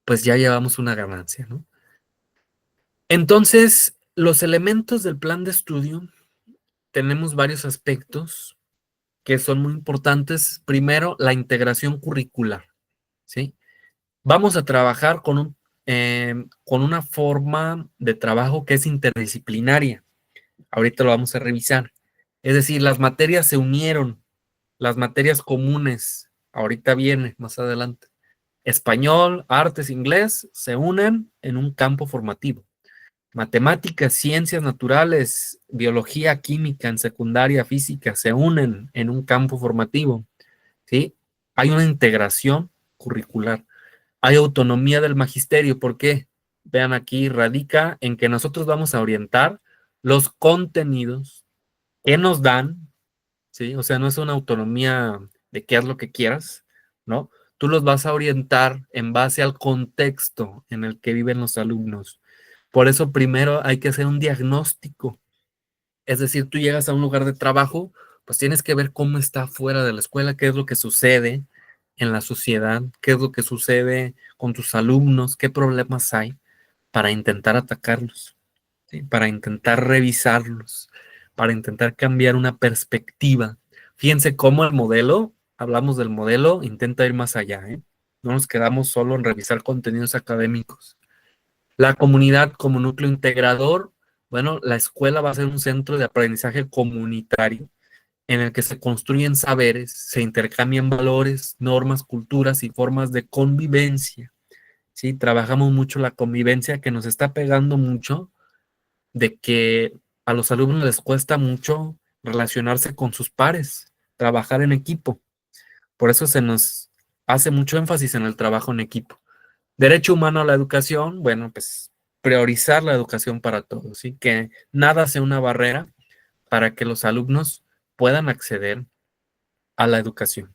pues ya llevamos una ganancia, ¿no? Entonces, los elementos del plan de estudio, tenemos varios aspectos que son muy importantes. Primero, la integración curricular, ¿sí? Vamos a trabajar con una forma de trabajo que es interdisciplinaria. Ahorita lo vamos a revisar. Es decir, las materias se unieron, las materias comunes, ahorita viene, más adelante. Español, artes, inglés, se unen en un campo formativo. Matemáticas, ciencias naturales, biología, química en secundaria, física, se unen en un campo formativo, ¿sí? Hay una integración curricular, hay autonomía del magisterio. ¿Por qué? Vean aquí, radica en que nosotros vamos a orientar los contenidos que nos dan, ¿sí? O sea, no es una autonomía de que haz lo que quieras, ¿no? Tú los vas a orientar en base al contexto en el que viven los alumnos. Por eso primero hay que hacer un diagnóstico. Es decir, tú llegas a un lugar de trabajo, pues tienes que ver cómo está fuera de la escuela, qué es lo que sucede en la sociedad, qué es lo que sucede con tus alumnos, qué problemas hay para intentar atacarlos, ¿sí? Para intentar revisarlos, para intentar cambiar una perspectiva. Fíjense cómo el modelo, hablamos del modelo, intenta ir más allá, ¿eh? No nos quedamos solo en revisar contenidos académicos. La comunidad como núcleo integrador, bueno, la escuela va a ser un centro de aprendizaje comunitario en el que se construyen saberes, se intercambian valores, normas, culturas y formas de convivencia. ¿Sí? Trabajamos mucho la convivencia, que nos está pegando mucho, de que a los alumnos les cuesta mucho relacionarse con sus pares, trabajar en equipo. Por eso se nos hace mucho énfasis en el trabajo en equipo. Derecho humano a la educación, bueno, pues priorizar la educación para todos, ¿sí? Que nada sea una barrera para que los alumnos puedan acceder a la educación.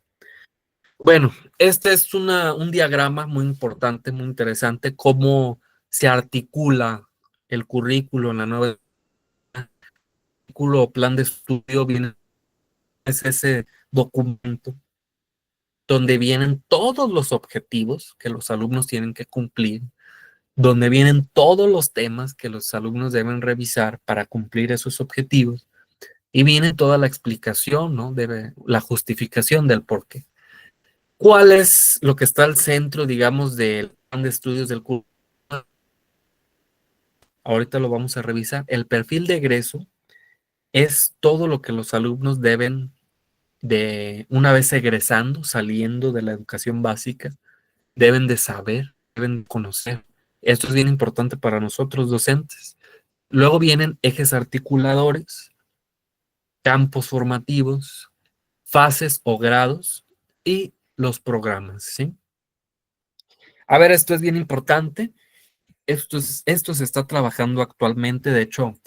Bueno, este es un diagrama muy importante, muy interesante, cómo se articula el currículo en la nueva currículo o plan de estudio. Viene, es ese documento donde vienen todos los objetivos que los alumnos tienen que cumplir, donde vienen todos los temas que los alumnos deben revisar para cumplir esos objetivos, y viene toda la explicación, ¿no? De la justificación del por qué. ¿Cuál es lo que está al centro, digamos, del plan de estudios del curso? Ahorita lo vamos a revisar. El perfil de egreso es todo lo que los alumnos deben de, una vez egresando, saliendo de la educación básica, deben de saber, deben conocer. Esto es bien importante para nosotros docentes. Luego vienen ejes articuladores, campos formativos, fases o grados y los programas, ¿sí? A ver, esto es bien importante. Esto se está trabajando actualmente. De hecho,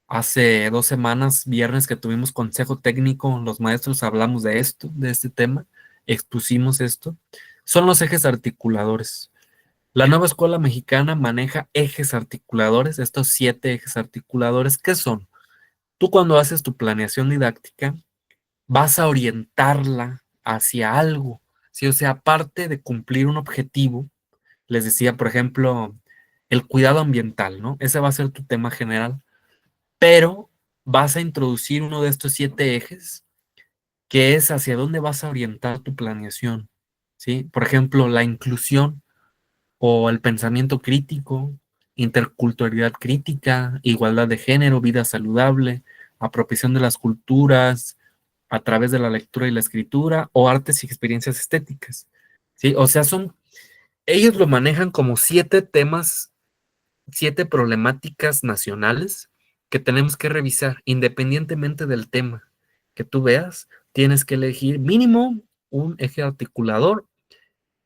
hace 2 semanas, viernes, que tuvimos consejo técnico, los maestros hablamos de esto, de este tema, expusimos esto. Son los ejes articuladores. La nueva escuela mexicana maneja ejes articuladores, estos 7 ejes articuladores. ¿Qué son? Tú, cuando haces tu planeación didáctica, vas a orientarla hacia algo, ¿sí? O sea, aparte de cumplir un objetivo, les decía, por ejemplo, el cuidado ambiental, ¿no? Ese va a ser tu tema general, pero vas a introducir uno de estos 7 ejes, que es hacia dónde vas a orientar tu planeación, ¿sí? Por ejemplo, la inclusión o el pensamiento crítico, interculturalidad crítica, igualdad de género, vida saludable, apropiación de las culturas a través de la lectura y la escritura, o artes y experiencias estéticas, ¿sí? O sea, ellos lo manejan como 7 temas, 7 problemáticas nacionales que tenemos que revisar independientemente del tema que tú veas. tienes que elegir mínimo un eje articulador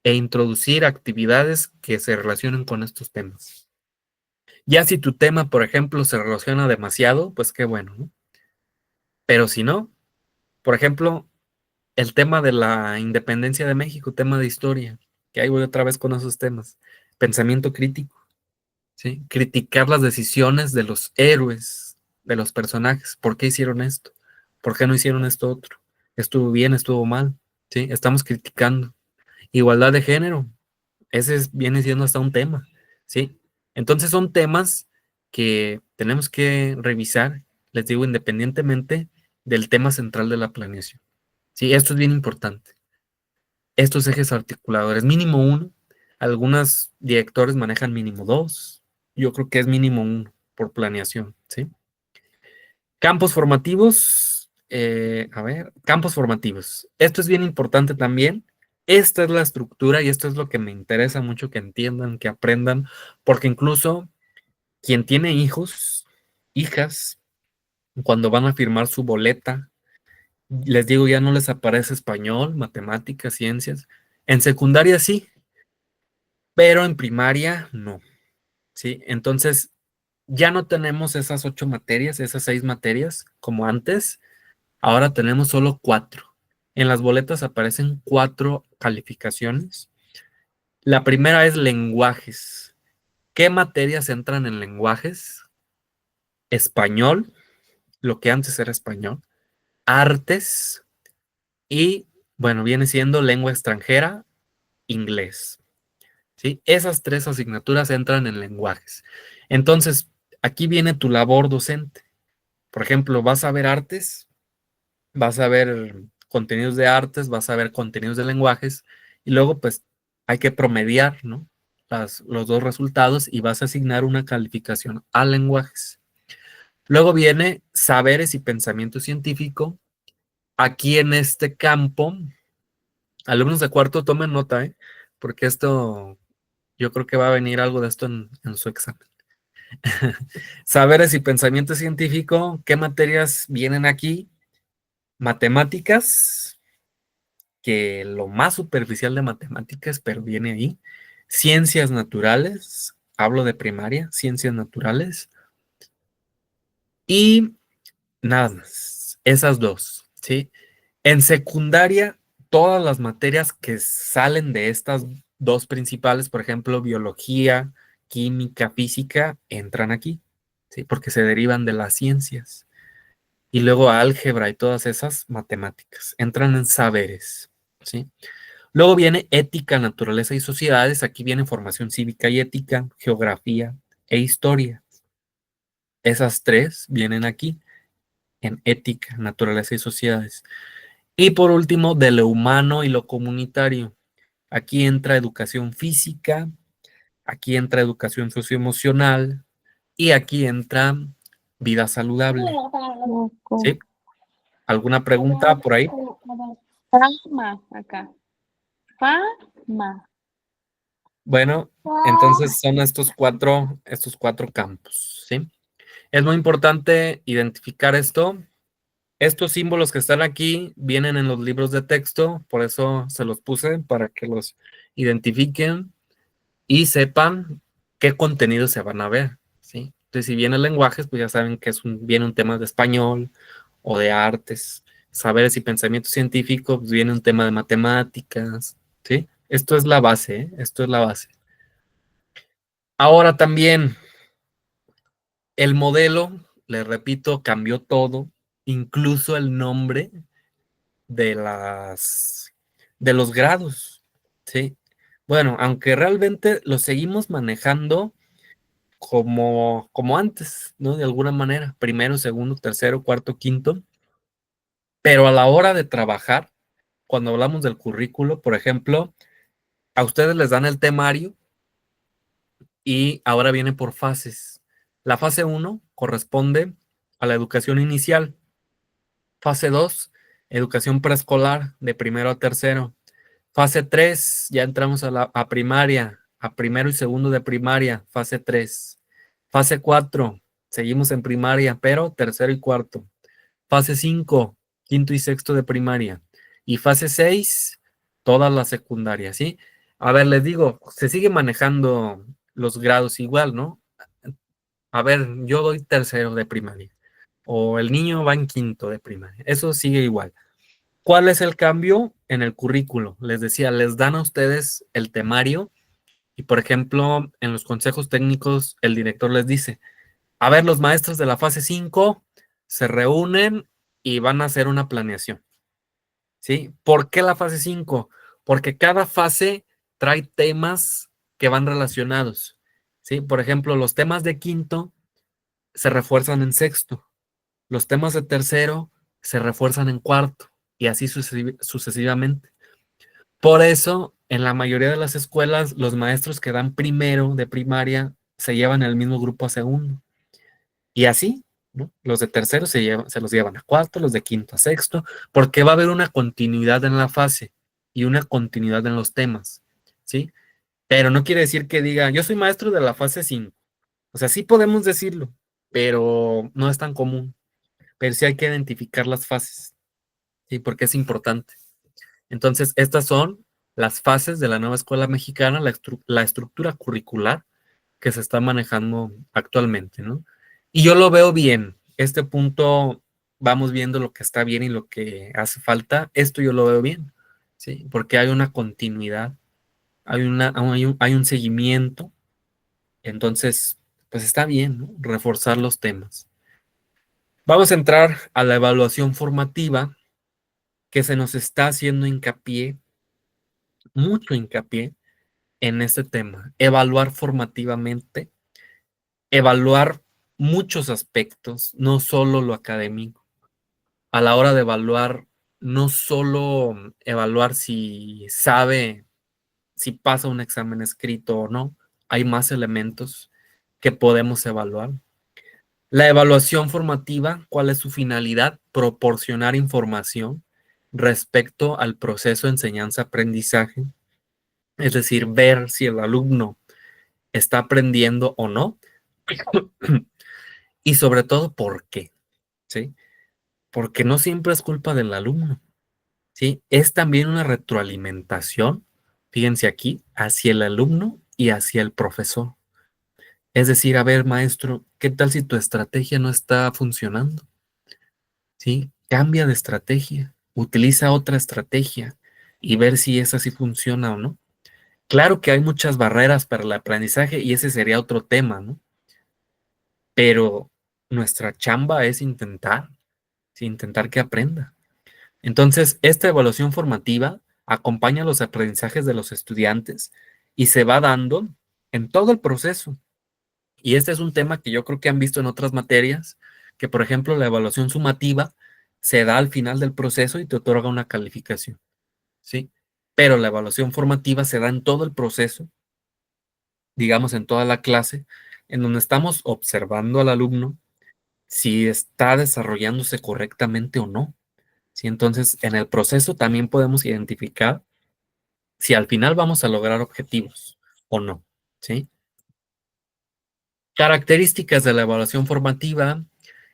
e introducir actividades que se relacionen con estos temas. Ya si tu tema, por ejemplo, se relaciona demasiado, pues qué bueno, ¿no? Pero si no, por ejemplo, el tema de la independencia de México, tema de historia, que ahí voy otra vez con esos temas. Pensamiento crítico, ¿sí? Criticar las decisiones de los héroes, de los personajes. ¿Por qué hicieron esto? ¿Por qué no hicieron esto otro? ¿Estuvo bien? ¿Estuvo mal? ¿Sí? Estamos criticando. Igualdad de género. Viene siendo hasta un tema, ¿sí? Entonces son temas que tenemos que revisar, les digo, independientemente del tema central de la planeación. Sí, esto es bien importante. Estos ejes articuladores, mínimo uno, algunos directores manejan mínimo dos, yo creo que es mínimo uno por planeación, ¿sí? Campos formativos, campos formativos. Esto es bien importante también. Esta es la estructura y esto es lo que me interesa mucho que entiendan, que aprendan, porque incluso quien tiene hijos, hijas, cuando van a firmar su boleta, les digo, ya no les aparece español, matemáticas, ciencias. En secundaria sí, pero en primaria no, ¿sí? Entonces, ya no tenemos esas 8 materias, esas 6 materias como antes. Ahora tenemos solo 4. En las boletas aparecen 4 calificaciones. La primera es lenguajes. ¿Qué materias entran en lenguajes? Español, lo que antes era español, artes y, bueno, viene siendo lengua extranjera, inglés. ¿Sí? Esas 3 asignaturas entran en lenguajes. Entonces, aquí viene tu labor docente. Por ejemplo, vas a ver artes, vas a ver contenidos de artes, vas a ver contenidos de lenguajes y luego pues hay que promediar, ¿no? Los dos resultados y vas a asignar una calificación a lenguajes. Luego viene saberes y pensamiento científico. Aquí en este campo, alumnos de cuarto tomen nota, ¿eh? Porque esto, yo creo que va a venir algo de esto en su examen. Saberes y pensamiento científico, ¿qué materias vienen aquí? Matemáticas, que lo más superficial de matemáticas, pero viene ahí. Ciencias naturales, hablo de primaria, ciencias naturales. Y nada más, esas dos, ¿sí? En secundaria, todas las materias que salen de estas dos principales, por ejemplo, biología, química, física, entran aquí, ¿sí? Porque se derivan de las ciencias. Y luego álgebra y todas esas matemáticas, entran en saberes, ¿sí? Luego viene ética, naturaleza y sociedades. Aquí viene formación cívica y ética, geografía e historia. Esas 3 vienen aquí en ética, naturaleza y sociedades. Y por último, de lo humano y lo comunitario. Aquí entra educación física, aquí entra educación socioemocional y aquí entra vida saludable. ¿Sí? ¿Alguna pregunta por ahí? Fama, acá. Fama. Bueno, entonces son estos cuatro campos, ¿sí? Es muy importante identificar esto. Estos símbolos que están aquí vienen en los libros de texto, por eso se los puse para que los identifiquen y sepan qué contenidos se van a ver, ¿sí? Entonces, si viene lenguajes, pues ya saben que viene un tema de español o de artes, saberes y pensamiento científico, pues viene un tema de matemáticas, ¿sí? Esto es la base, ¿eh? Esto es la base. Ahora también, el modelo, les repito, cambió todo, incluso el nombre de los grados, ¿sí? Bueno, aunque realmente lo seguimos manejando como antes, ¿no? De alguna manera, primero, segundo, tercero, cuarto, quinto, pero a la hora de trabajar, cuando hablamos del currículo, por ejemplo, a ustedes les dan el temario y ahora viene por fases. La fase 1 corresponde a la educación inicial. Fase 2, educación preescolar de primero a tercero. Fase 3, ya entramos a primaria, a primero y segundo de primaria, fase 3. Fase 4, seguimos en primaria, pero tercero y cuarto. Fase 5, quinto y sexto de primaria. Y fase 6, toda la secundaria, ¿sí? A ver, les digo, se sigue manejando los grados igual, ¿no? A ver, yo doy tercero de primaria. O el niño va en quinto de primaria. Eso sigue igual. ¿Cuál es el cambio en el currículo? Les decía, les dan a ustedes el temario y, por ejemplo, en los consejos técnicos, el director les dice, a ver, los maestros de la fase 5 se reúnen y van a hacer una planeación, ¿sí? ¿Por qué la fase 5? Porque cada fase trae temas que van relacionados, ¿sí? Por ejemplo, los temas de quinto se refuerzan en sexto, los temas de tercero se refuerzan en cuarto y así sucesivamente. Por eso, en la mayoría de las escuelas, los maestros que dan primero de primaria se llevan el mismo grupo a segundo. Y así, ¿no? Los de tercero se los llevan a cuarto, los de quinto a sexto, porque va a haber una continuidad en la fase y una continuidad en los temas, ¿sí? Pero no quiere decir que diga, yo soy maestro de la fase 5. O sea, sí podemos decirlo, pero no es tan común. Pero sí hay que identificar las fases, ¿sí? Porque es importante. Entonces, estas son las fases de la nueva escuela mexicana, la estructura curricular que se está manejando actualmente, ¿no? Y yo lo veo bien. Este punto vamos viendo lo que está bien y lo que hace falta. Esto yo lo veo bien, ¿sí? Porque hay una continuidad, hay un seguimiento. Entonces, pues está bien, ¿no? Reforzar los temas. Vamos a entrar a la evaluación formativa que se nos está haciendo hincapié, mucho hincapié en este tema. Evaluar formativamente, evaluar muchos aspectos, no solo lo académico. A la hora de evaluar, no solo evaluar si sabe, si pasa un examen escrito o no, hay más elementos que podemos evaluar. La evaluación formativa, ¿cuál es su finalidad? Proporcionar información respecto al proceso de enseñanza-aprendizaje, es decir, ver si el alumno está aprendiendo o no, y sobre todo, ¿por qué? ¿Sí? Porque no siempre es culpa del alumno, ¿sí? Es también una retroalimentación, fíjense aquí, hacia el alumno y hacia el profesor. Es decir, a ver, maestro, ¿qué tal si tu estrategia no está funcionando? ¿Sí? Cambia de estrategia, utiliza otra estrategia y ver si esa sí funciona o no. Claro que hay muchas barreras para el aprendizaje y ese sería otro tema, ¿no? Pero nuestra chamba es intentar, sí, intentar que aprenda. Entonces, esta evaluación formativa acompaña los aprendizajes de los estudiantes y se va dando en todo el proceso. Y este es un tema que yo creo que han visto en otras materias, que por ejemplo la evaluación sumativa se da al final del proceso y te otorga una calificación, ¿sí? Pero la evaluación formativa se da en todo el proceso, digamos en toda la clase, en donde estamos observando al alumno si está desarrollándose correctamente o no. ¿Sí? Entonces, en el proceso también podemos identificar si al final vamos a lograr objetivos o no, ¿sí? Características de la evaluación formativa,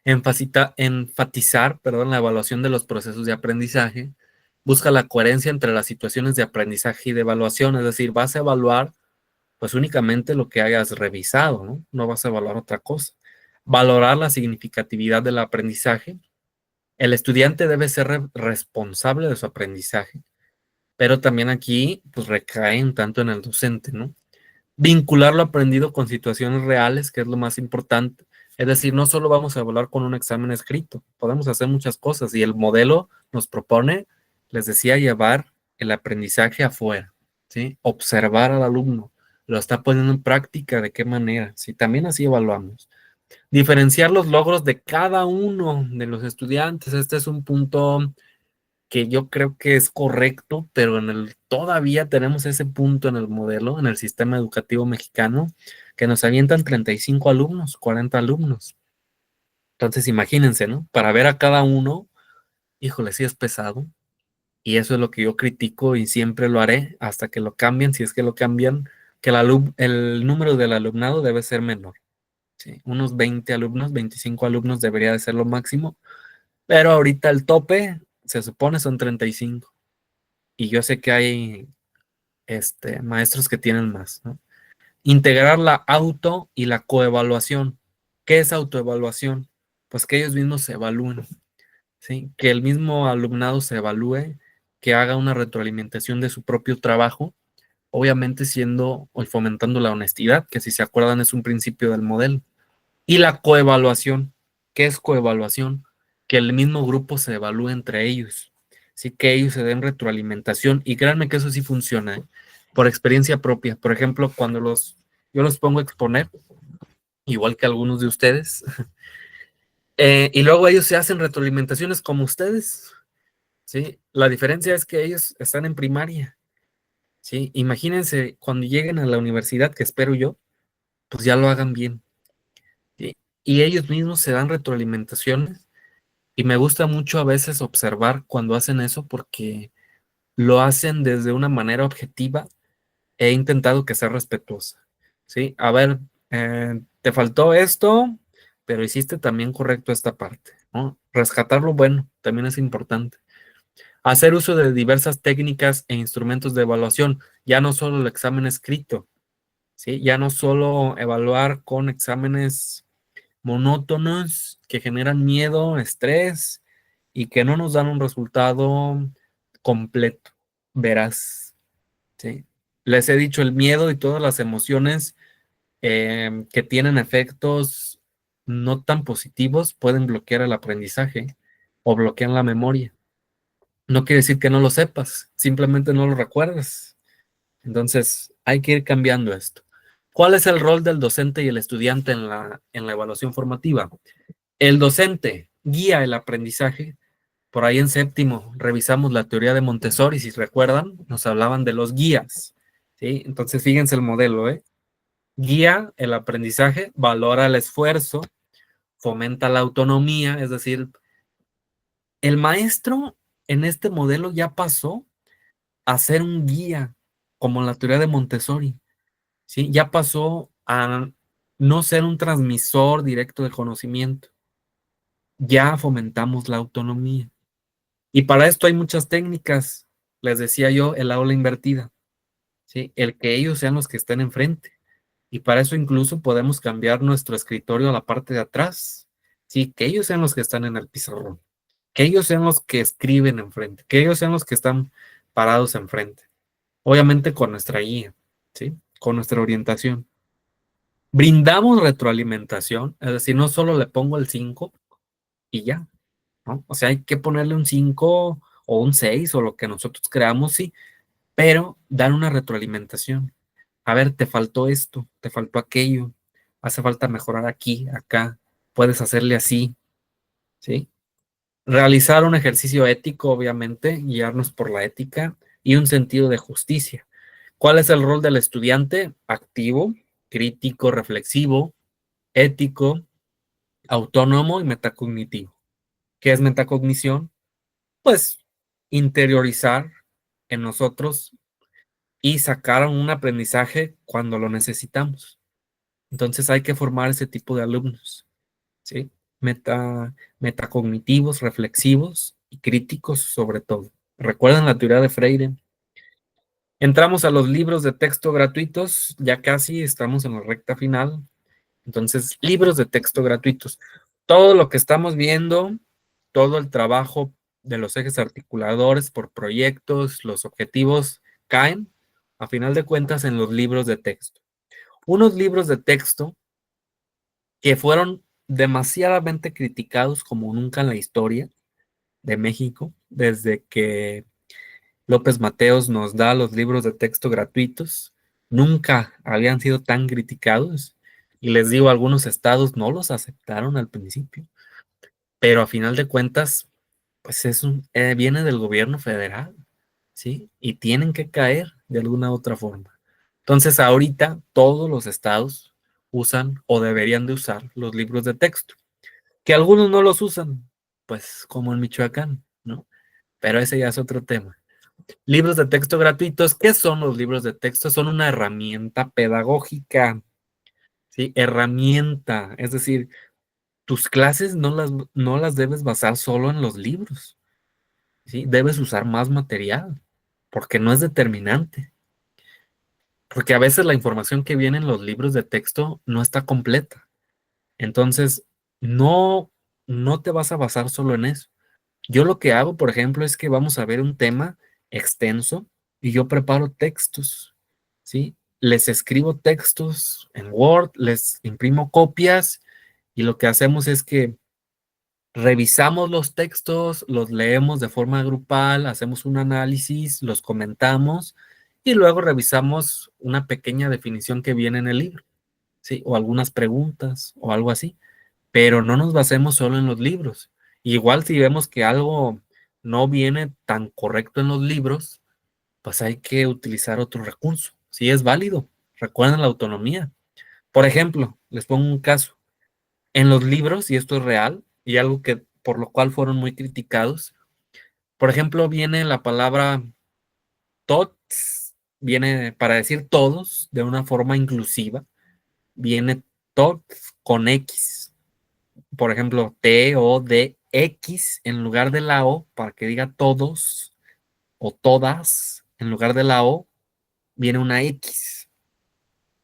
enfatizar, perdón, la evaluación de los procesos de aprendizaje, busca la coherencia entre las situaciones de aprendizaje y de evaluación, es decir, vas a evaluar pues únicamente lo que hayas revisado, ¿no? No vas a evaluar otra cosa. Valorar la significatividad del aprendizaje. El estudiante debe ser responsable de su aprendizaje, pero también aquí pues recae un tanto en el docente, ¿no? Vincular lo aprendido con situaciones reales, que es lo más importante. Es decir, no solo vamos a evaluar con un examen escrito, podemos hacer muchas cosas y el modelo nos propone, les decía, llevar el aprendizaje afuera, ¿sí? Observar al alumno, lo está poniendo en práctica, de qué manera, sí, también así evaluamos. Diferenciar los logros de cada uno de los estudiantes, este es un punto que yo creo que es correcto, pero todavía tenemos ese punto en el modelo, en el sistema educativo mexicano, que nos avientan 35 alumnos, 40 alumnos. Entonces, imagínense, ¿no? Para ver a cada uno, híjole, sí es pesado. Y eso es lo que yo critico y siempre lo haré hasta que lo cambien, si es que lo cambian, que el número del alumnado debe ser menor. ¿Sí? Unos 20 alumnos, 25 alumnos debería de ser lo máximo, pero ahorita el tope se supone son 35. Y yo sé que hay maestros que tienen más, ¿no? Integrar la auto y la coevaluación. ¿Qué es autoevaluación? Pues que ellos mismos se evalúen, ¿sí? Que el mismo alumnado se evalúe, que haga una retroalimentación de su propio trabajo, obviamente siendo o fomentando la honestidad, que si se acuerdan es un principio del modelo. Y la coevaluación. ¿Qué es coevaluación? Que el mismo grupo se evalúe entre ellos. Sí, que ellos se den retroalimentación. Y créanme que eso sí funciona, ¿eh? Por experiencia propia. Por ejemplo, cuando yo los pongo a exponer, igual que algunos de ustedes, y luego ellos se hacen retroalimentaciones como ustedes. ¿Sí? La diferencia es que ellos están en primaria. ¿Sí? Imagínense cuando lleguen a la universidad, que espero yo, pues ya lo hagan bien. ¿Sí? Y ellos mismos se dan retroalimentaciones. Y me gusta mucho a veces observar cuando hacen eso porque lo hacen desde una manera objetiva. He intentado que sea respetuosa. ¿Sí? A ver, te faltó esto, pero hiciste también correcto esta parte, ¿no? Rescatar lo bueno también es importante. Hacer uso de diversas técnicas e instrumentos de evaluación, ya no solo el examen escrito, ¿sí? Ya no solo evaluar con exámenes monótonos que generan miedo, estrés y que no nos dan un resultado completo, veraz, ¿sí? Les he dicho, el miedo y todas las emociones que tienen efectos no tan positivos pueden bloquear el aprendizaje o bloquean la memoria. No quiere decir que no lo sepas, simplemente no lo recuerdas. Entonces, hay que ir cambiando esto. ¿Cuál es el rol del docente y el estudiante en la evaluación formativa? El docente guía el aprendizaje. Por ahí en séptimo revisamos la teoría de Montessori, si recuerdan, nos hablaban de los guías. ¿Sí? Entonces, fíjense el modelo, ¿eh? Guía el aprendizaje, valora el esfuerzo, fomenta la autonomía, es decir, el maestro en este modelo ya pasó a ser un guía, como la teoría de Montessori, ¿sí? Ya pasó a no ser un transmisor directo de conocimiento, ya fomentamos la autonomía. Y para esto hay muchas técnicas, les decía yo, el aula invertida, ¿sí? El que ellos sean los que estén enfrente. Y para eso incluso podemos cambiar nuestro escritorio a la parte de atrás, ¿sí? Que ellos sean los que están en el pizarrón, que ellos sean los que escriben enfrente, que ellos sean los que están parados enfrente. Obviamente con nuestra guía, ¿sí? Con nuestra orientación. Brindamos retroalimentación, es decir, no solo le pongo el 5 y ya, ¿no? O sea, hay que ponerle un 5 o un 6 o lo que nosotros creamos, sí, pero dar una retroalimentación. A ver, te faltó esto, te faltó aquello, hace falta mejorar aquí, acá, puedes hacerle así, ¿sí? Realizar un ejercicio ético, obviamente, guiarnos por la ética y un sentido de justicia. ¿Cuál es el rol del estudiante? Activo, crítico, reflexivo, ético, autónomo y metacognitivo. ¿Qué es metacognición? Pues interiorizar en nosotros y sacar un aprendizaje cuando lo necesitamos. Entonces hay que formar ese tipo de alumnos, ¿sí? Metacognitivos, reflexivos y críticos sobre todo. ¿Recuerdan la teoría de Freire? Entramos a los libros de texto gratuitos, ya casi estamos en la recta final. Entonces, libros de texto gratuitos. Todo lo que estamos viendo, todo el trabajo de los ejes articuladores por proyectos, los objetivos, caen, a final de cuentas, en los libros de texto. Unos libros de texto que fueron demasiadamente criticados como nunca en la historia de México, desde que López Mateos nos da los libros de texto gratuitos, nunca habían sido tan criticados. Y les digo, algunos estados no los aceptaron al principio, pero a final de cuentas, pues viene del gobierno federal, ¿sí? Y tienen que caer de alguna otra forma. Entonces, ahorita todos los estados usan o deberían de usar los libros de texto, que algunos no los usan, pues como en Michoacán, ¿no? Pero ese ya es otro tema. Libros de texto gratuitos. ¿Qué son los libros de texto? Son una herramienta pedagógica, ¿sí? Herramienta. Es decir, tus clases no las debes basar solo en los libros. ¿sí? Debes usar más material, porque no es determinante. Porque a veces la información que viene en los libros de texto no está completa. Entonces, no, no te vas a basar solo en eso. Yo lo que hago, por ejemplo, es que vamos a ver un tema extenso y yo preparo textos, ¿sí? Les escribo textos en Word, les imprimo copias y lo que hacemos es que revisamos los textos, los leemos de forma grupal, hacemos un análisis, los comentamos y luego revisamos una pequeña definición que viene en el libro, ¿sí? O algunas preguntas o algo así, pero no nos basemos solo en los libros. Igual si vemos que algo no viene tan correcto en los libros, pues hay que utilizar otro recurso. Si es válido, recuerden la autonomía. Por ejemplo, les pongo un caso. En los libros, y esto es real, y algo que por lo cual fueron muy criticados, por ejemplo, viene la palabra tots, viene para decir todos de una forma inclusiva, viene tots con X. Por ejemplo, T-O-D-X en lugar de la O, para que diga todos o todas, en lugar de la O, viene una X,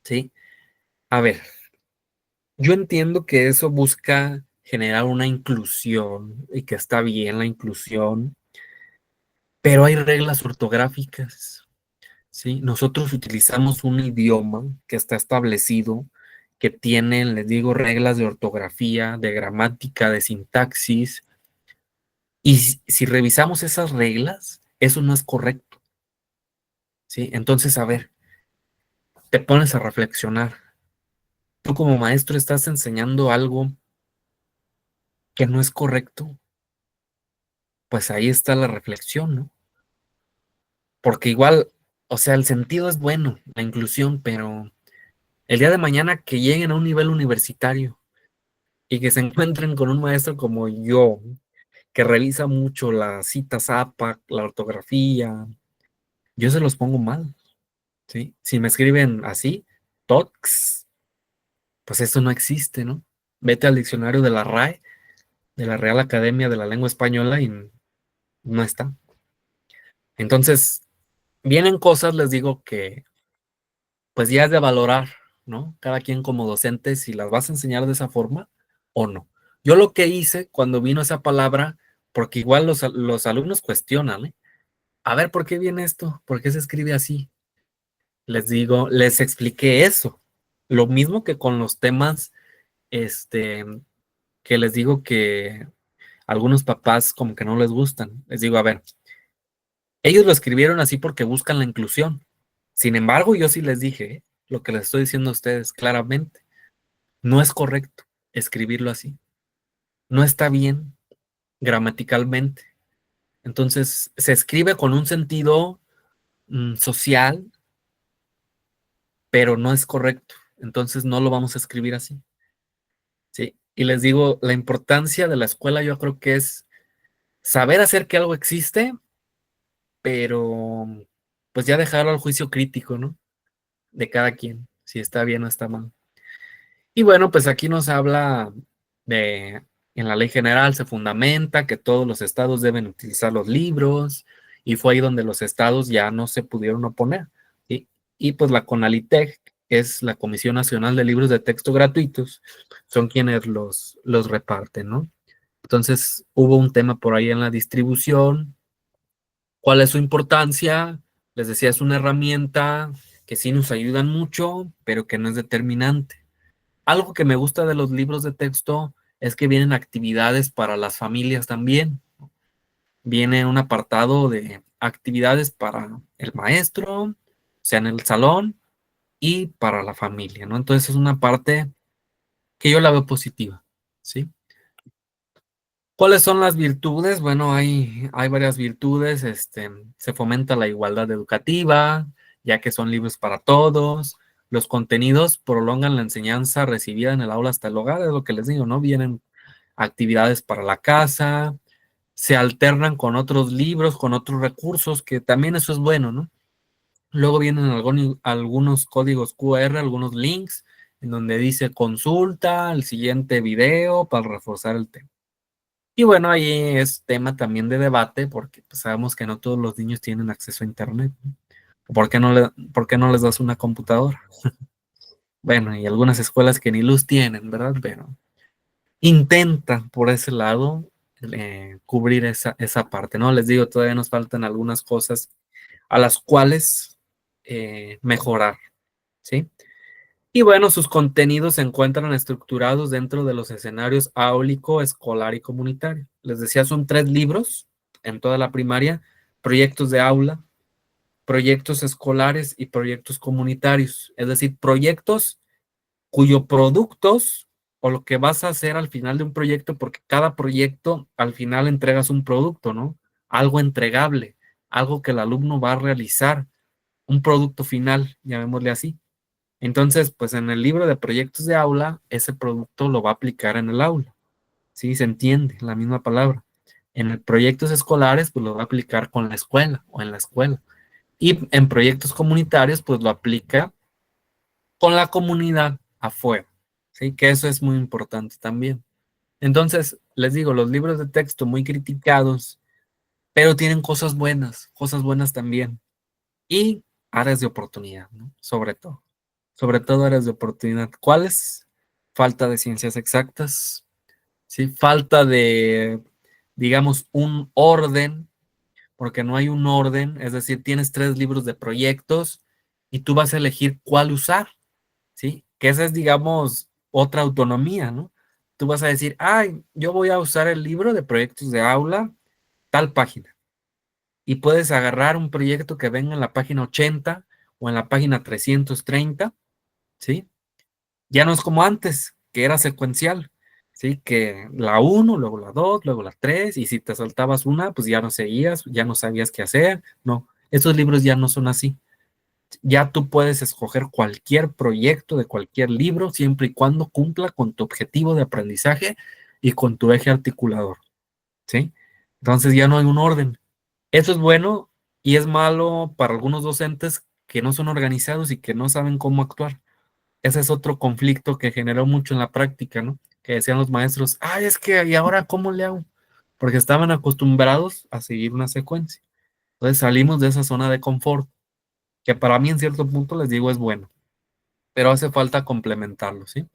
¿sí? A ver, yo entiendo que eso busca generar una inclusión y que está bien la inclusión, pero hay reglas ortográficas, ¿sí? Nosotros utilizamos un idioma que está establecido, que tiene, les digo, reglas de ortografía, de gramática, de sintaxis, y si revisamos esas reglas, eso no es correcto, ¿sí? Entonces, a ver, te pones a reflexionar. Tú como maestro estás enseñando algo que no es correcto, pues ahí está la reflexión, ¿no? Porque igual, o sea, el sentido es bueno, la inclusión, pero el día de mañana que lleguen a un nivel universitario y que se encuentren con un maestro como yo, que revisa mucho las citas APA, la ortografía, yo se los pongo mal, ¿sí? Si me escriben así, TOTX, pues eso no existe, ¿no? Vete al diccionario de la RAE, de la Real Academia de la Lengua Española, y no está. Entonces, vienen cosas, les digo, que pues ya es de valorar, ¿no? Cada quien como docente, si las vas a enseñar de esa forma o no. Yo lo que hice cuando vino esa palabra, porque igual los alumnos cuestionan, ¿eh? A ver, ¿por qué viene esto? ¿Por qué se escribe así? Les digo, les expliqué eso. Lo mismo que con los temas, este, que les digo que algunos papás como que no les gustan. Les digo, a ver, ellos lo escribieron así porque buscan la inclusión. Sin embargo, yo sí les dije, lo que les estoy diciendo a ustedes claramente, no es correcto escribirlo así. No está bien gramaticalmente. Entonces, se escribe con un sentido social, pero no es correcto. Entonces, no lo vamos a escribir así. ¿Sí? Y les digo, la importancia de la escuela yo creo que es saber hacer que algo existe, pero pues ya dejarlo al juicio crítico, ¿no? De cada quien, si está bien o está mal. Y bueno, pues aquí nos habla de, en la ley general se fundamenta que todos los estados deben utilizar los libros, y fue ahí donde los estados ya no se pudieron oponer. ¿Sí? Y pues la CONALITEG, que es la Comisión Nacional de Libros de Texto Gratuitos, son quienes los reparten, ¿no? Entonces hubo un tema por ahí en la distribución. ¿Cuál es su importancia? Les decía, es una herramienta que sí nos ayudan mucho, pero que no es determinante. Algo que me gusta de los libros de texto es que vienen actividades para las familias también. Viene un apartado de actividades para el maestro, o sea, en el salón, y para la familia, ¿no? Entonces es una parte que yo la veo positiva, ¿sí? ¿Cuáles son las virtudes? Bueno, hay varias virtudes. Se fomenta la igualdad educativa, ya que son libros para todos. Los contenidos prolongan la enseñanza recibida en el aula hasta el hogar, es lo que les digo, ¿no? Vienen actividades para la casa, se alternan con otros libros, con otros recursos, que también eso es bueno, ¿no? Luego vienen algunos códigos QR, algunos links, en donde dice consulta, el siguiente video para reforzar el tema. Y bueno, ahí es tema también de debate porque pues, sabemos que no todos los niños tienen acceso a Internet, ¿no? ¿Por qué no les das una computadora? Bueno, y algunas escuelas que ni luz tienen, ¿verdad? Pero intentan por ese lado cubrir esa parte, ¿no? Les digo, todavía nos faltan algunas cosas a las cuales mejorar, ¿sí? Y bueno, sus contenidos se encuentran estructurados dentro de los escenarios áulico, escolar y comunitario. Les decía, son 3 libros en toda la primaria: proyectos de aula, proyectos escolares y proyectos comunitarios. Es decir, proyectos cuyo productos o lo que vas a hacer al final de un proyecto, porque cada proyecto al final entregas un producto, ¿no? Algo entregable, algo que el alumno va a realizar, un producto final, llamémosle así. Entonces, pues en el libro de proyectos de aula, ese producto lo va a aplicar en el aula. Sí, se entiende la misma palabra. En el proyectos escolares, pues lo va a aplicar con la escuela o en la escuela. Y en proyectos comunitarios, pues lo aplica con la comunidad afuera. Sí, que eso es muy importante también. Entonces, les digo, los libros de texto muy criticados, pero tienen cosas buenas también. Y áreas de oportunidad, ¿no? Sobre todo áreas de oportunidad. ¿Cuáles? Falta de ciencias exactas, ¿sí? Falta de, digamos, un orden, porque no hay un orden, es decir, tienes 3 libros de proyectos y tú vas a elegir cuál usar, ¿sí? Que esa es, digamos, otra autonomía, ¿no? Tú vas a decir, ay, yo voy a usar el libro de proyectos de aula, tal página, y puedes agarrar un proyecto que venga en la página 80 o en la página 330, ¿sí? Ya no es como antes, que era secuencial, ¿sí? Que la uno, luego la 2, luego la 3, y si te saltabas una, pues ya no seguías, ya no sabías qué hacer. No, esos libros ya no son así. Ya tú puedes escoger cualquier proyecto de cualquier libro, siempre y cuando cumpla con tu objetivo de aprendizaje y con tu eje articulador, ¿sí? Entonces ya no hay un orden. Eso es bueno y es malo para algunos docentes que no son organizados y que no saben cómo actuar. Ese es otro conflicto que generó mucho en la práctica, ¿no? Que decían los maestros, ay, es que, ¿y ahora cómo le hago? Porque estaban acostumbrados a seguir una secuencia. Entonces salimos de esa zona de confort, que para mí en cierto punto les digo es bueno, pero hace falta complementarlo, ¿sí?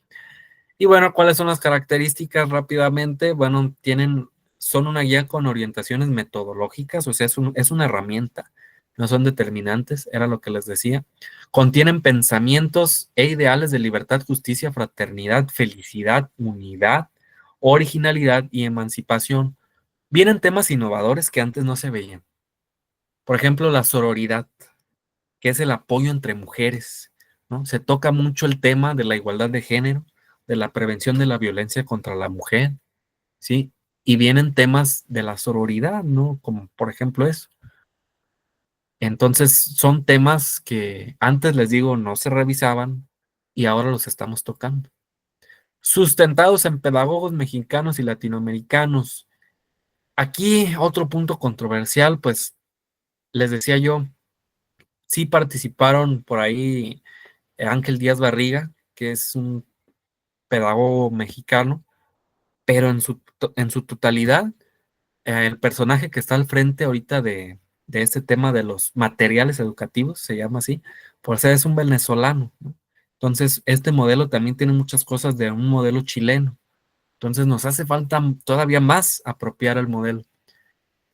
Y bueno, ¿cuáles son las características rápidamente? Bueno, son una guía con orientaciones metodológicas, o sea, es una herramienta, no son determinantes, era lo que les decía. Contienen pensamientos e ideales de libertad, justicia, fraternidad, felicidad, unidad, originalidad y emancipación. Vienen temas innovadores que antes no se veían. Por ejemplo, la sororidad, que es el apoyo entre mujeres, ¿no? Se toca mucho el tema de la igualdad de género, de la prevención de la violencia contra la mujer, ¿sí? Y vienen temas de la sororidad, ¿no? Como por ejemplo eso. Entonces, son temas que antes, les digo, no se revisaban y ahora los estamos tocando. Sustentados en pedagogos mexicanos y latinoamericanos. Aquí otro punto controversial, pues les decía yo, sí participaron por ahí Ángel Díaz Barriga, que es un pedagogo mexicano, pero en su totalidad, el personaje que está al frente ahorita de este tema de los materiales educativos, se llama así, por ser es un venezolano, ¿no? Entonces, este modelo también tiene muchas cosas de un modelo chileno. Entonces, nos hace falta todavía más apropiar el modelo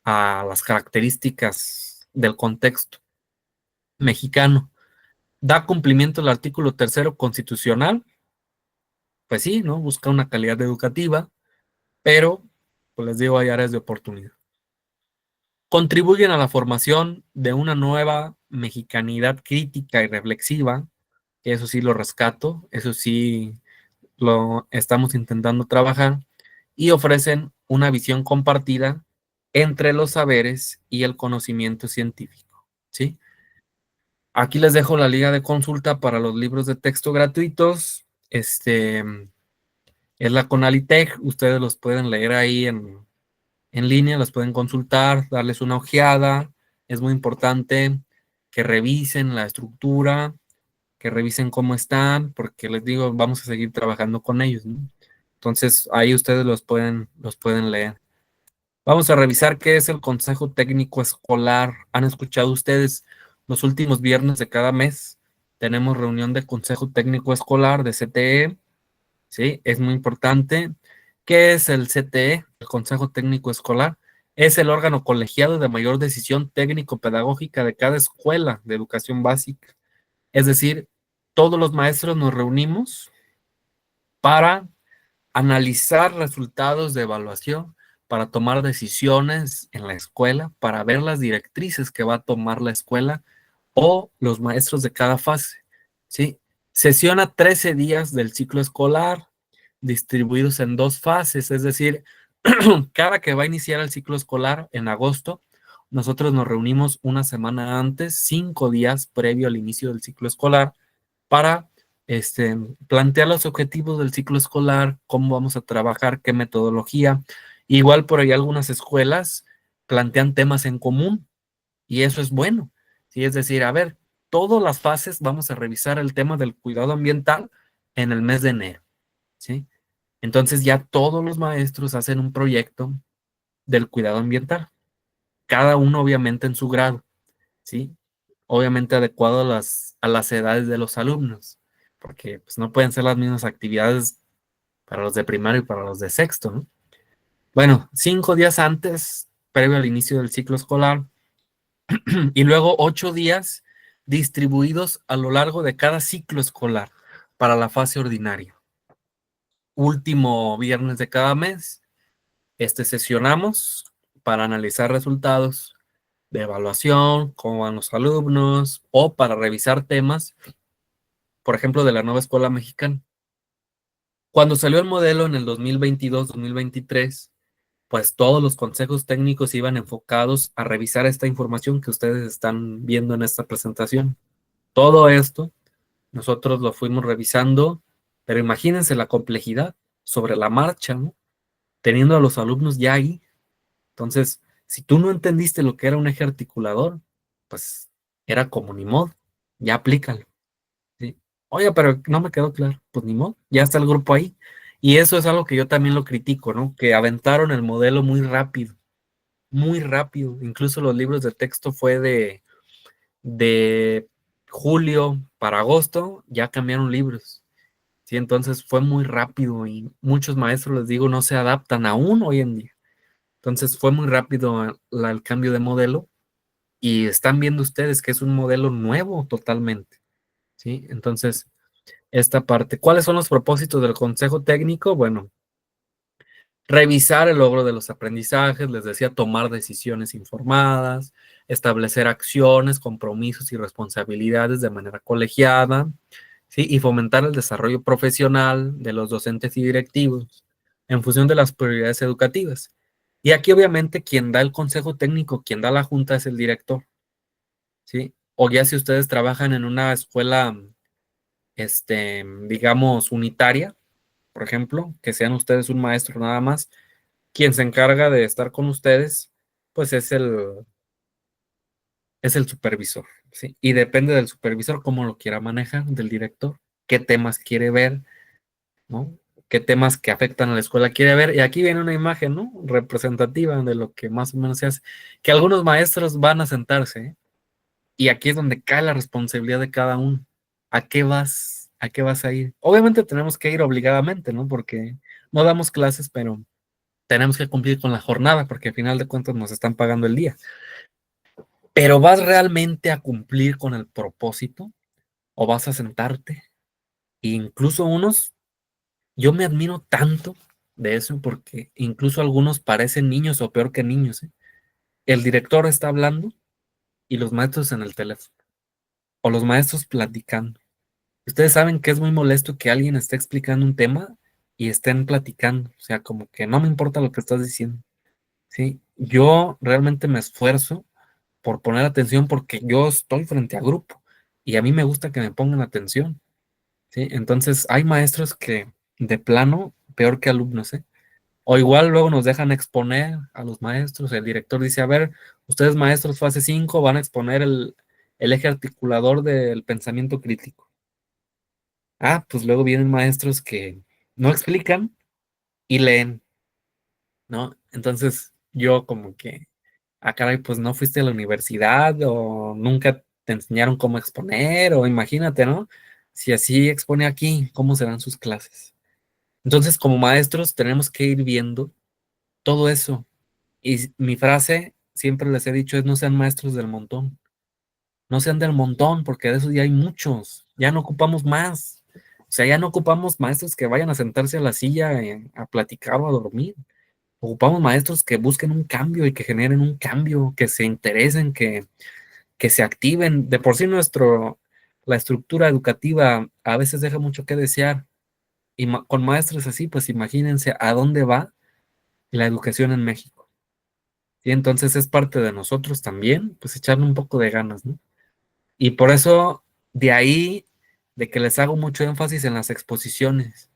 a las características del contexto mexicano. Da cumplimiento al artículo tercero constitucional, pues sí, ¿no? Busca una calidad educativa, pero, pues les digo, hay áreas de oportunidad. Contribuyen a la formación de una nueva mexicanidad crítica y reflexiva, que eso sí lo rescato, eso sí lo estamos intentando trabajar, y ofrecen una visión compartida entre los saberes y el conocimiento científico, ¿sí? Aquí les dejo la liga de consulta para los libros de texto gratuitos. Es la Conalitech, ustedes los pueden leer ahí en línea, los pueden consultar, darles una ojeada. Es muy importante que revisen la estructura, que revisen cómo están, porque les digo, vamos a seguir trabajando con ellos, ¿no? Entonces, ahí ustedes los pueden leer. Vamos a revisar qué es el Consejo Técnico Escolar. ¿Han escuchado ustedes los últimos viernes de cada mes? Tenemos reunión de Consejo Técnico Escolar de CTE, ¿sí? Es muy importante. ¿Qué es el CTE, el Consejo Técnico Escolar? Es el órgano colegiado de mayor decisión técnico-pedagógica de cada escuela de educación básica. Es decir, todos los maestros nos reunimos para analizar resultados de evaluación, para tomar decisiones en la escuela, para ver las directrices que va a tomar la escuela o los maestros de cada fase, ¿sí? Sesiona 13 días del ciclo escolar, distribuidos en dos fases, es decir, cada que va a iniciar el ciclo escolar en agosto, nosotros nos reunimos una semana antes, 5 días previo al inicio del ciclo escolar, para plantear los objetivos del ciclo escolar, cómo vamos a trabajar, qué metodología. Igual por ahí algunas escuelas plantean temas en común y eso es bueno. ¿Sí? Es decir, a ver, todas las fases vamos a revisar el tema del cuidado ambiental en el mes de enero. ¿Sí? Entonces ya todos los maestros hacen un proyecto del cuidado ambiental, cada uno obviamente en su grado. ¿Sí? Obviamente adecuado a las edades de los alumnos, porque pues, no pueden ser las mismas actividades para los de primario y para los de sexto, ¿no? Bueno, 5 días antes, previo al inicio del ciclo escolar, y luego 8 días distribuidos a lo largo de cada ciclo escolar para la fase ordinaria. Último viernes de cada mes, sesionamos para analizar resultados de evaluación, cómo van los alumnos, o para revisar temas, por ejemplo, de la nueva escuela mexicana. Cuando salió el modelo en el 2022-2023, pues todos los consejos técnicos iban enfocados a revisar esta información que ustedes están viendo en esta presentación. Todo esto nosotros lo fuimos revisando, pero imagínense la complejidad sobre la marcha, ¿no? Teniendo a los alumnos ya ahí. Entonces, si tú no entendiste lo que era un eje articulador, pues era como ni modo, ya aplícalo. ¿Sí? Oye, pero no me quedó claro. Pues ni modo, ya está el grupo ahí. Y eso es algo que yo también lo critico, ¿no? Que aventaron el modelo muy rápido, muy rápido. Incluso los libros de texto fue de julio para agosto, ya cambiaron libros. Sí, entonces fue muy rápido y muchos maestros, les digo, no se adaptan aún hoy en día. Entonces fue muy rápido el cambio de modelo y están viendo ustedes que es un modelo nuevo totalmente. ¿Sí? Entonces, esta parte. ¿Cuáles son los propósitos del consejo técnico? Bueno, revisar el logro de los aprendizajes, les decía, tomar decisiones informadas, establecer acciones, compromisos y responsabilidades de manera colegiada, ¿sí? Y fomentar el desarrollo profesional de los docentes y directivos en función de las prioridades educativas. Y aquí obviamente quien da el consejo técnico, quien da la junta es el director, ¿sí? O ya si ustedes trabajan en una escuela, digamos, unitaria, por ejemplo, que sean ustedes un maestro nada más, quien se encarga de estar con ustedes, pues es el supervisor, ¿sí? Y depende del supervisor cómo lo quiera manejar, del director, qué temas quiere ver, ¿no? Qué temas que afectan a la escuela quiere ver. Y aquí viene una imagen, ¿no? Representativa de lo que más o menos se hace, que algunos maestros van a sentarse, ¿eh? Y aquí es donde cae la responsabilidad de cada uno. ¿A qué vas? ¿A qué vas a ir? Obviamente tenemos que ir obligadamente, ¿no? Porque no damos clases, pero tenemos que cumplir con la jornada porque al final de cuentas nos están pagando el día. Pero ¿vas realmente a cumplir con el propósito o vas a sentarte? E incluso unos, yo me admiro tanto de eso porque incluso algunos parecen niños o peor que niños, ¿eh? El director está hablando y los maestros en el teléfono o los maestros platicando. Ustedes saben que es muy molesto que alguien esté explicando un tema y estén platicando, o sea, como que no me importa lo que estás diciendo. ¿Sí? Yo realmente me esfuerzo por poner atención porque yo estoy frente a grupo y a mí me gusta que me pongan atención, ¿sí? Entonces hay maestros que de plano, peor que alumnos, ¿eh? O igual luego nos dejan exponer a los maestros, el director dice, a ver, ustedes maestros fase 5 van a exponer el eje articulador del pensamiento crítico. Ah, pues luego vienen maestros que no explican y leen, ¿no? Entonces yo como que, caray, pues no fuiste a la universidad o nunca te enseñaron cómo exponer o imagínate, ¿no? Si así expone aquí, ¿cómo serán sus clases? Entonces, como maestros, tenemos que ir viendo todo eso. Y mi frase, siempre les he dicho, es no sean maestros del montón. No sean del montón, porque de esos ya hay muchos. Ya no ocupamos más. O sea, ya no ocupamos maestros que vayan a sentarse a la silla a platicar o a dormir. Ocupamos maestros que busquen un cambio y que generen un cambio, que se interesen, que se activen. De por sí la estructura educativa a veces deja mucho que desear. Y con maestros así, pues imagínense a dónde va la educación en México. Y entonces es parte de nosotros también, pues echarle un poco de ganas, ¿no? Y por eso, de ahí, de que les hago mucho énfasis en las exposiciones,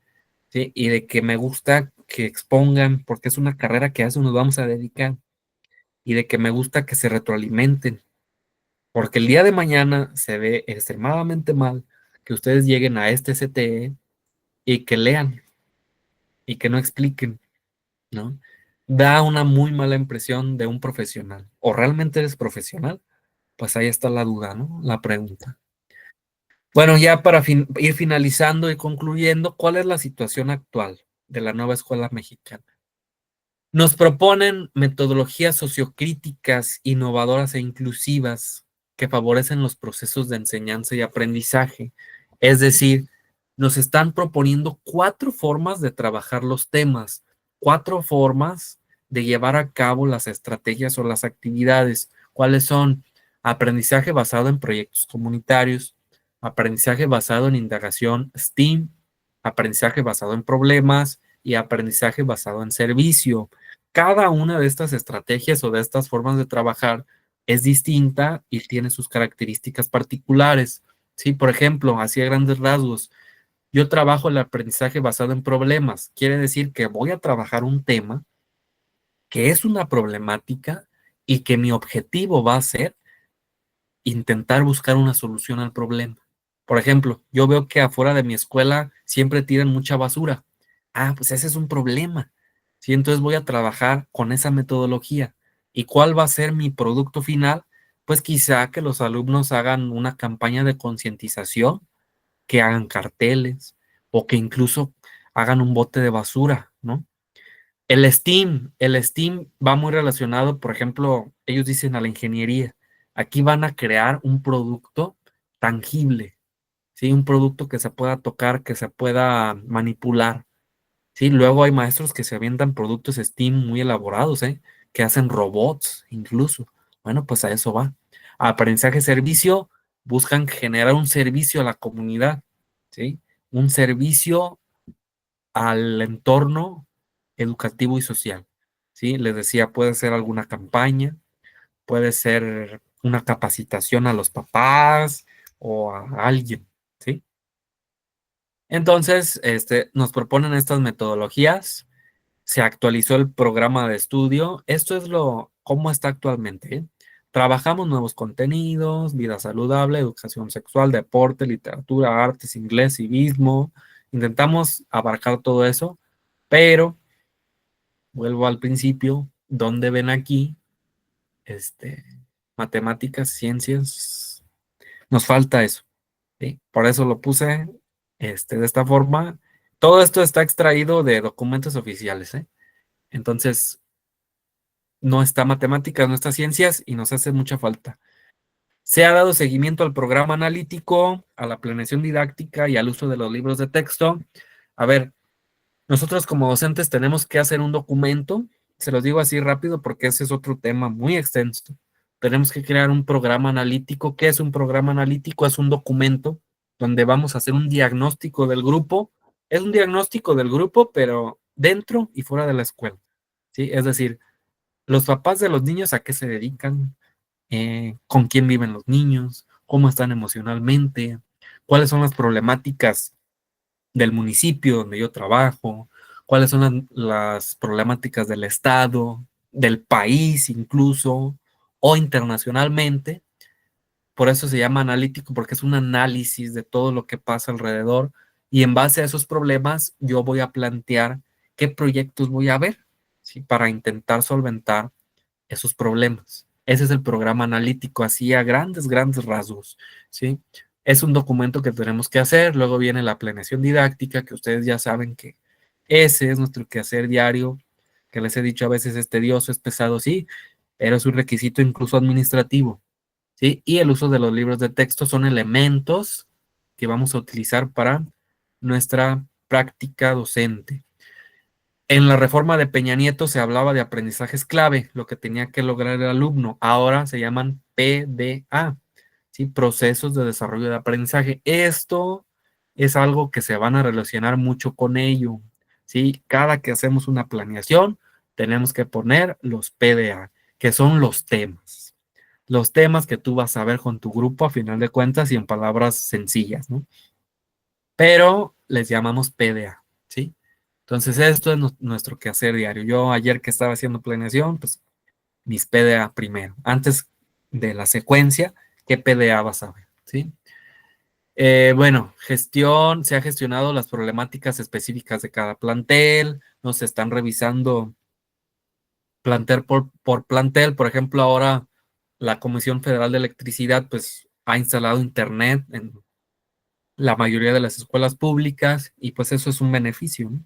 ¿sí? Y de que me gusta que expongan, porque es una carrera que a eso nos vamos a dedicar, y de que me gusta que se retroalimenten, porque el día de mañana se ve extremadamente mal que ustedes lleguen a este CTE y que lean y que no expliquen, ¿no? Da una muy mala impresión de un profesional. ¿O realmente eres profesional? Pues ahí está la duda, ¿no? La pregunta. Bueno, ya para ir finalizando y concluyendo, ¿cuál es la situación actual de la nueva escuela mexicana? Nos proponen metodologías sociocríticas, innovadoras e inclusivas que favorecen los procesos de enseñanza y aprendizaje. Es decir, nos están proponiendo 4 formas de trabajar los temas, 4 formas de llevar a cabo las estrategias o las actividades. ¿Cuáles son? Aprendizaje basado en proyectos comunitarios, aprendizaje basado en indagación STEAM, aprendizaje basado en problemas y aprendizaje basado en servicio. Cada una de estas estrategias o de estas formas de trabajar es distinta y tiene sus características particulares. Sí, por ejemplo, así a grandes rasgos, yo trabajo el aprendizaje basado en problemas. Quiere decir que voy a trabajar un tema que es una problemática y que mi objetivo va a ser intentar buscar una solución al problema. Por ejemplo, yo veo que afuera de mi escuela siempre tiran mucha basura. Pues ese es un problema. Sí, entonces voy a trabajar con esa metodología. ¿Y cuál va a ser mi producto final? Pues quizá que los alumnos hagan una campaña de concientización, que hagan carteles o que incluso hagan un bote de basura, ¿no? El STEAM va muy relacionado, por ejemplo, ellos dicen a la ingeniería. Aquí van a crear un producto tangible, ¿sí? Un producto que se pueda tocar, que se pueda manipular, ¿sí? Luego hay maestros que se avientan productos STEAM muy elaborados, ¿eh? Que hacen robots incluso. Bueno, pues a eso va. Aprendizaje servicio, buscan generar un servicio a la comunidad, ¿sí? Un servicio al entorno educativo y social, ¿sí? Les decía, puede ser alguna campaña, puede ser una capacitación a los papás o a alguien, ¿sí? Entonces, nos proponen estas metodologías, se actualizó el programa de estudio, esto es cómo está actualmente, ¿eh? Trabajamos nuevos contenidos, vida saludable, educación sexual, deporte, literatura, artes, inglés, civismo, intentamos abarcar todo eso, pero vuelvo al principio, ¿dónde ven aquí? Este, matemáticas, ciencias, nos falta eso, ¿sí? Por eso lo puse de esta forma. Todo esto está extraído de documentos oficiales, ¿eh? Entonces, no está matemáticas, no está ciencias y nos hace mucha falta. Se ha dado seguimiento al programa analítico, a la planeación didáctica y al uso de los libros de texto. A ver, nosotros como docentes tenemos que hacer un documento, se los digo así rápido porque ese es otro tema muy extenso. Tenemos que crear un programa analítico. ¿Qué es un programa analítico? Es un documento donde vamos a hacer un diagnóstico del grupo. Es un diagnóstico del grupo, pero dentro y fuera de la escuela, ¿sí? Es decir, los papás de los niños a qué se dedican, con quién viven los niños, cómo están emocionalmente, cuáles son las problemáticas del municipio donde yo trabajo, cuáles son las problemáticas del estado, del país incluso, o internacionalmente. Por eso se llama analítico, porque es un análisis de todo lo que pasa alrededor y en base a esos problemas yo voy a plantear qué proyectos voy a ver, ¿sí? Para intentar solventar esos problemas. Ese es el programa analítico, así a grandes rasgos, ¿sí? Es un documento que tenemos que hacer, luego viene la planeación didáctica, que ustedes ya saben que ese es nuestro quehacer diario, que les he dicho a veces es tedioso, es pesado, sí, pero es un requisito incluso administrativo, ¿sí? Y el uso de los libros de texto son elementos que vamos a utilizar para nuestra práctica docente. En la reforma de Peña Nieto se hablaba de aprendizajes clave, lo que tenía que lograr el alumno. Ahora se llaman PDA, ¿sí? Procesos de desarrollo de aprendizaje. Esto es algo que se van a relacionar mucho con ello, ¿sí? Cada que hacemos una planeación, tenemos que poner los PDA, que son los temas. Los temas que tú vas a ver con tu grupo a final de cuentas y en palabras sencillas, ¿no? Pero les llamamos PDA, ¿sí? Entonces, esto es nuestro quehacer diario. Yo ayer que estaba haciendo planeación, pues mis PDA primero. Antes de la secuencia, ¿qué PDA vas a ver? ¿Sí? Bueno, se ha gestionado las problemáticas específicas de cada plantel, nos están revisando plantel por plantel. Por ejemplo, ahora la Comisión Federal de Electricidad, pues ha instalado internet en la mayoría de las escuelas públicas y pues eso es un beneficio, ¿no?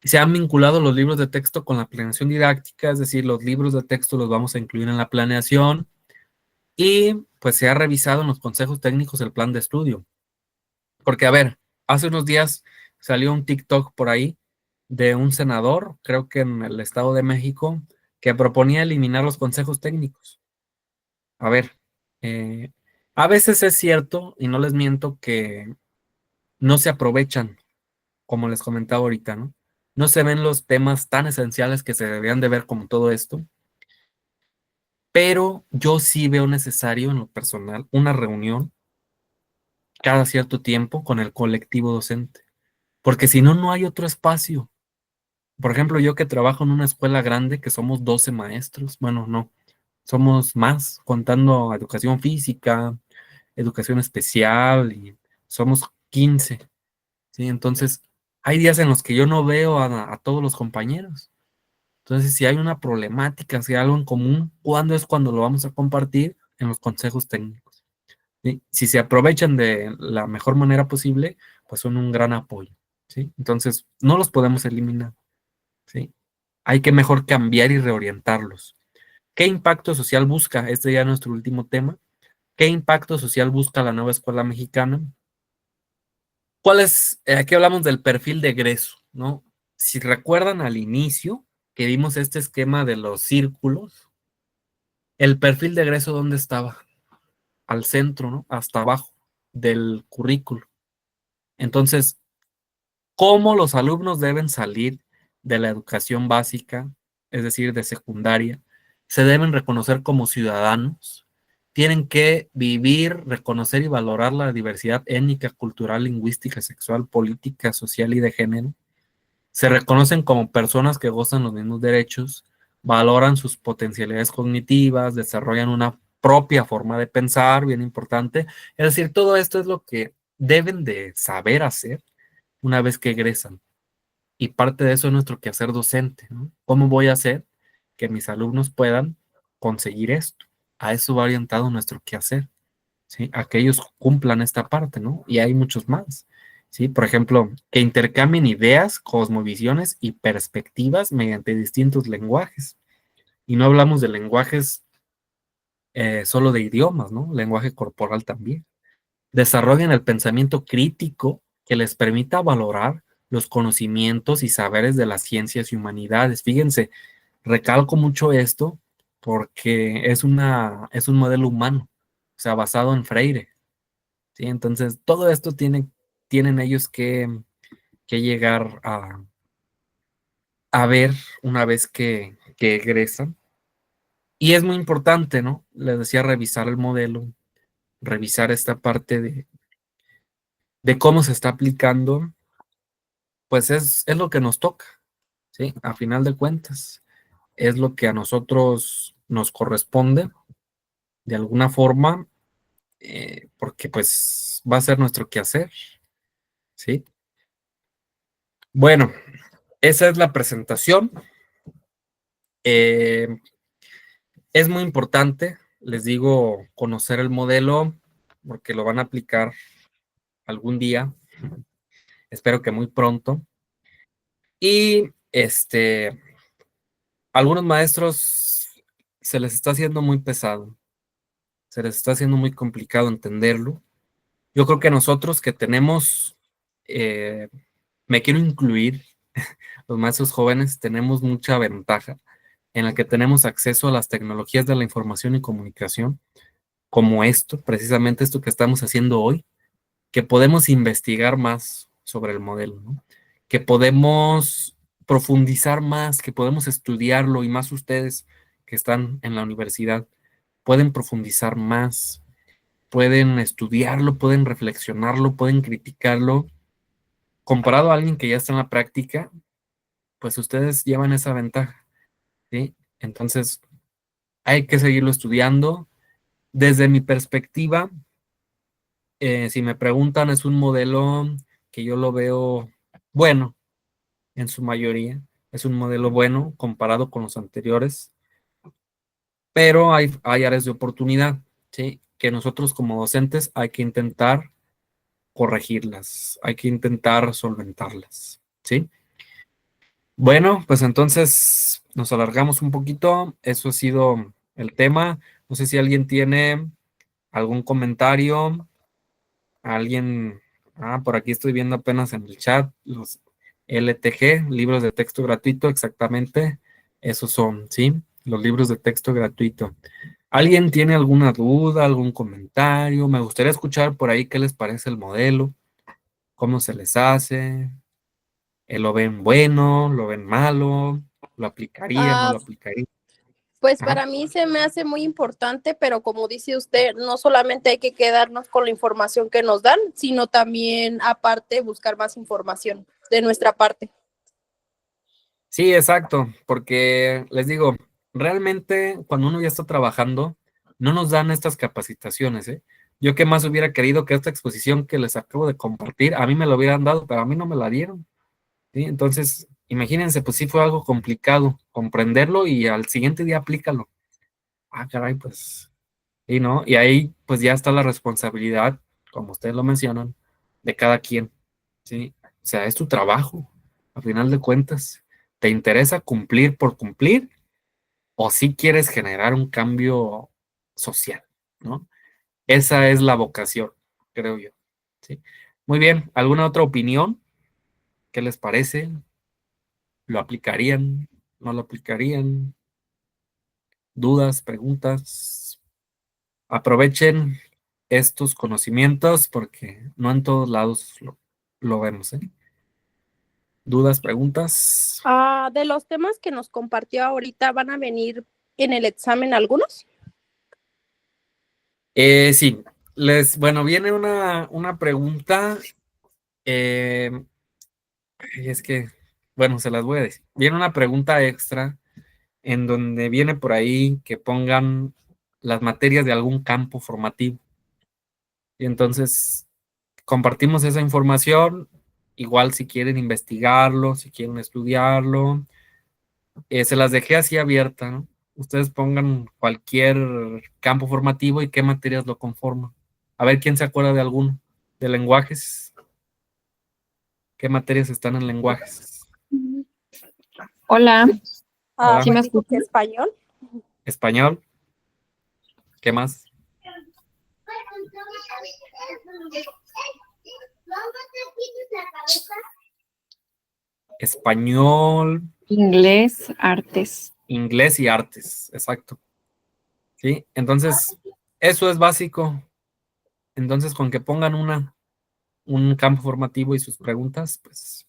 Se han vinculado los libros de texto con la planeación didáctica, es decir, los libros de texto los vamos a incluir en la planeación y pues se ha revisado en los consejos técnicos el plan de estudio. Porque, a ver, hace unos días salió un TikTok por ahí de un senador, creo que en el Estado de México, que proponía eliminar los consejos técnicos. A ver, eh, a veces es cierto, y no les miento, que no se aprovechan como les comentaba ahorita, ¿no? No se ven los temas tan esenciales que se deberían de ver como todo esto, pero yo sí veo necesario en lo personal una reunión cada cierto tiempo con el colectivo docente, porque si no, no hay otro espacio. Por ejemplo, yo que trabajo en una escuela grande, que somos 12 maestros, bueno, no, somos más, contando educación física, educación especial, y somos 15, ¿sí? Entonces, hay días en los que yo no veo a todos los compañeros. Entonces, si hay una problemática, si hay algo en común, ¿cuándo es cuando lo vamos a compartir? En los consejos técnicos, ¿sí? Si se aprovechan de la mejor manera posible, pues son un gran apoyo, ¿sí? Entonces, no los podemos eliminar, ¿sí? Hay que mejor cambiar y reorientarlos. ¿Qué impacto social busca? Este ya es nuestro último tema. ¿Qué impacto social busca la nueva escuela mexicana? ¿Cuál es? Aquí hablamos del perfil de egreso, ¿no? Si recuerdan al inicio que vimos este esquema de los círculos, el perfil de egreso, ¿dónde estaba? Al centro, ¿no? Hasta abajo del currículo. Entonces, ¿cómo los alumnos deben salir de la educación básica, es decir, de secundaria? Se deben reconocer como ciudadanos, tienen que vivir, reconocer y valorar la diversidad étnica, cultural, lingüística, sexual, política, social y de género. Se reconocen como personas que gozan los mismos derechos, valoran sus potencialidades cognitivas, desarrollan una propia forma de pensar, bien importante. Es decir, todo esto es lo que deben de saber hacer una vez que egresan. Y parte de eso es nuestro quehacer docente, ¿no? ¿Cómo voy a hacer que mis alumnos puedan conseguir esto? A eso va orientado nuestro quehacer, ¿sí? A que ellos cumplan esta parte, ¿no? Y hay muchos más, ¿sí? Por ejemplo, que intercambien ideas, cosmovisiones y perspectivas mediante distintos lenguajes. Y no hablamos de lenguajes solo de idiomas, ¿no? Lenguaje corporal también. Desarrollen el pensamiento crítico que les permita valorar los conocimientos y saberes de las ciencias y humanidades. Fíjense, recalco mucho esto porque es un modelo humano, o sea, basado en Freire, ¿sí? Entonces, todo esto tienen ellos que llegar a ver una vez que egresan. Y es muy importante, ¿no? Les decía, revisar el modelo, revisar esta parte de cómo se está aplicando, pues es lo que nos toca, ¿sí? A final de cuentas, es lo que a nosotros nos corresponde de alguna forma, porque pues va a ser nuestro quehacer, ¿sí? Bueno, esa es la presentación. Es muy importante, les digo, conocer el modelo porque lo van a aplicar algún día, espero que muy pronto. Y algunos maestros se les está haciendo muy pesado, se les está haciendo muy complicado entenderlo. Yo creo que nosotros que tenemos, me quiero incluir, los maestros jóvenes, tenemos mucha ventaja en la que tenemos acceso a las tecnologías de la información y comunicación, como esto, precisamente esto que estamos haciendo hoy, que podemos investigar más sobre el modelo, ¿no? Que podemos profundizar más, que podemos estudiarlo y más ustedes que están en la universidad pueden profundizar más, pueden estudiarlo, pueden reflexionarlo, pueden criticarlo. Comparado a alguien que ya está en la práctica, pues ustedes llevan esa ventaja, ¿sí? Entonces, hay que seguirlo estudiando. Desde mi perspectiva, si me preguntan, es un modelo que yo lo veo bueno en su mayoría. Es un modelo bueno comparado con los anteriores, pero hay áreas de oportunidad, ¿sí? Que nosotros como docentes hay que intentar corregirlas, hay que intentar solventarlas, ¿sí? Bueno, pues entonces nos alargamos un poquito. Eso ha sido el tema. No sé si alguien tiene algún comentario. Alguien, por aquí estoy viendo apenas en el chat los LTG, libros de texto gratuito, exactamente. Esos son, ¿sí? Los libros de texto gratuito. ¿Alguien tiene alguna duda, algún comentario? Me gustaría escuchar por ahí qué les parece el modelo, cómo se les hace, ¿lo ven bueno, lo ven malo, lo aplicaría, no Ah, lo aplicaría? pues Ajá. para mí se me hace muy importante, pero como dice usted, no solamente hay que quedarnos con la información que nos dan, sino también aparte buscar más información de nuestra parte. Sí, exacto, porque les digo, realmente cuando uno ya está trabajando, no nos dan estas capacitaciones, ¿eh? Yo qué más hubiera querido que esta exposición que les acabo de compartir, a mí me lo hubieran dado, pero a mí no me la dieron, ¿sí? Entonces, imagínense, pues sí fue algo complicado comprenderlo y al siguiente día aplícalo. Caray, pues, y no, y ahí pues ya está la responsabilidad, como ustedes lo mencionan, de cada quien, ¿sí? O sea, es tu trabajo, a final de cuentas. ¿Te interesa cumplir por cumplir o si quieres generar un cambio social, ¿no? Esa es la vocación, creo yo, ¿sí? Muy bien, ¿alguna otra opinión? ¿Qué les parece? ¿Lo aplicarían? ¿No lo aplicarían? ¿Dudas? ¿Preguntas? Aprovechen estos conocimientos porque no en todos lados lo vemos, ¿eh? ¿Dudas? ¿Preguntas? De los temas que nos compartió ahorita, ¿van a venir en el examen algunos? Sí, bueno, viene una pregunta, eh, y es que, bueno, se las voy a decir. Viene una pregunta extra en donde viene por ahí que pongan las materias de algún campo formativo. Y entonces compartimos esa información, igual si quieren investigarlo, si quieren estudiarlo, se las dejé así abierta, ¿no? Ustedes pongan cualquier campo formativo y qué materias lo conforman. A ver quién se acuerda de alguno. De lenguajes. ¿Qué materias están en lenguajes? Hola, ¿sí Hola. me Pues dijo que escuchan? español. Español. ¿Qué más? Español, Inglés, artes. inglés y artes. Exacto. ¿Sí? Entonces, eso es básico. Entonces, con que pongan un campo formativo y sus preguntas, pues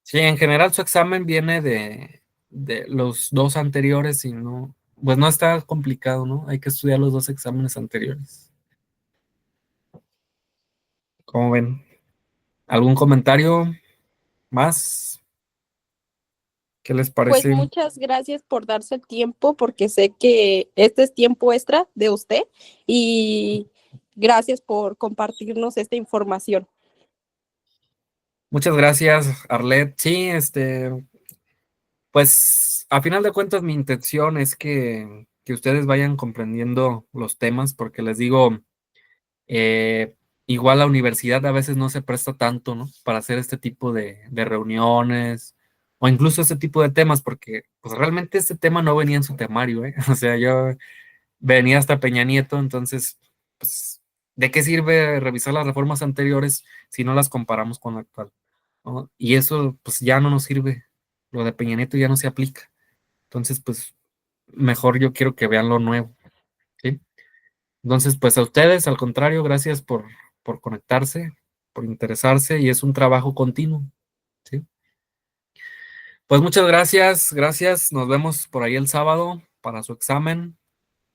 sí, en general su examen viene de los dos anteriores y no, pues no está complicado, ¿no? Hay que estudiar los dos exámenes anteriores. ¿Cómo ven? ¿Algún comentario más? ¿Qué les Pues parece? muchas gracias por darse el tiempo, porque sé que este es tiempo extra de usted y gracias por compartirnos esta información. Muchas gracias, Arlet. Sí, pues a final de cuentas mi intención es que ustedes vayan comprendiendo los temas, porque les digo, igual la universidad a veces no se presta tanto, ¿no? Para hacer este tipo de reuniones o incluso este tipo de temas, porque pues realmente este tema no venía en su temario, ¿eh? O sea, yo venía hasta Peña Nieto, entonces, pues, ¿de qué sirve revisar las reformas anteriores si no las comparamos con la actual? ¿No? Y eso, pues, ya no nos sirve. Lo de Peña Nieto ya no se aplica. Entonces, pues, mejor yo quiero que vean lo nuevo, ¿sí? Entonces, pues a ustedes, al contrario, gracias por conectarse, por interesarse, y es un trabajo continuo, ¿sí? Pues muchas gracias, gracias. Nos vemos por ahí el sábado para su examen.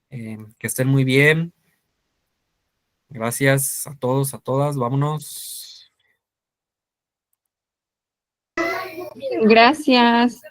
Que estén muy bien. Gracias a todos, a todas. Vámonos. Gracias.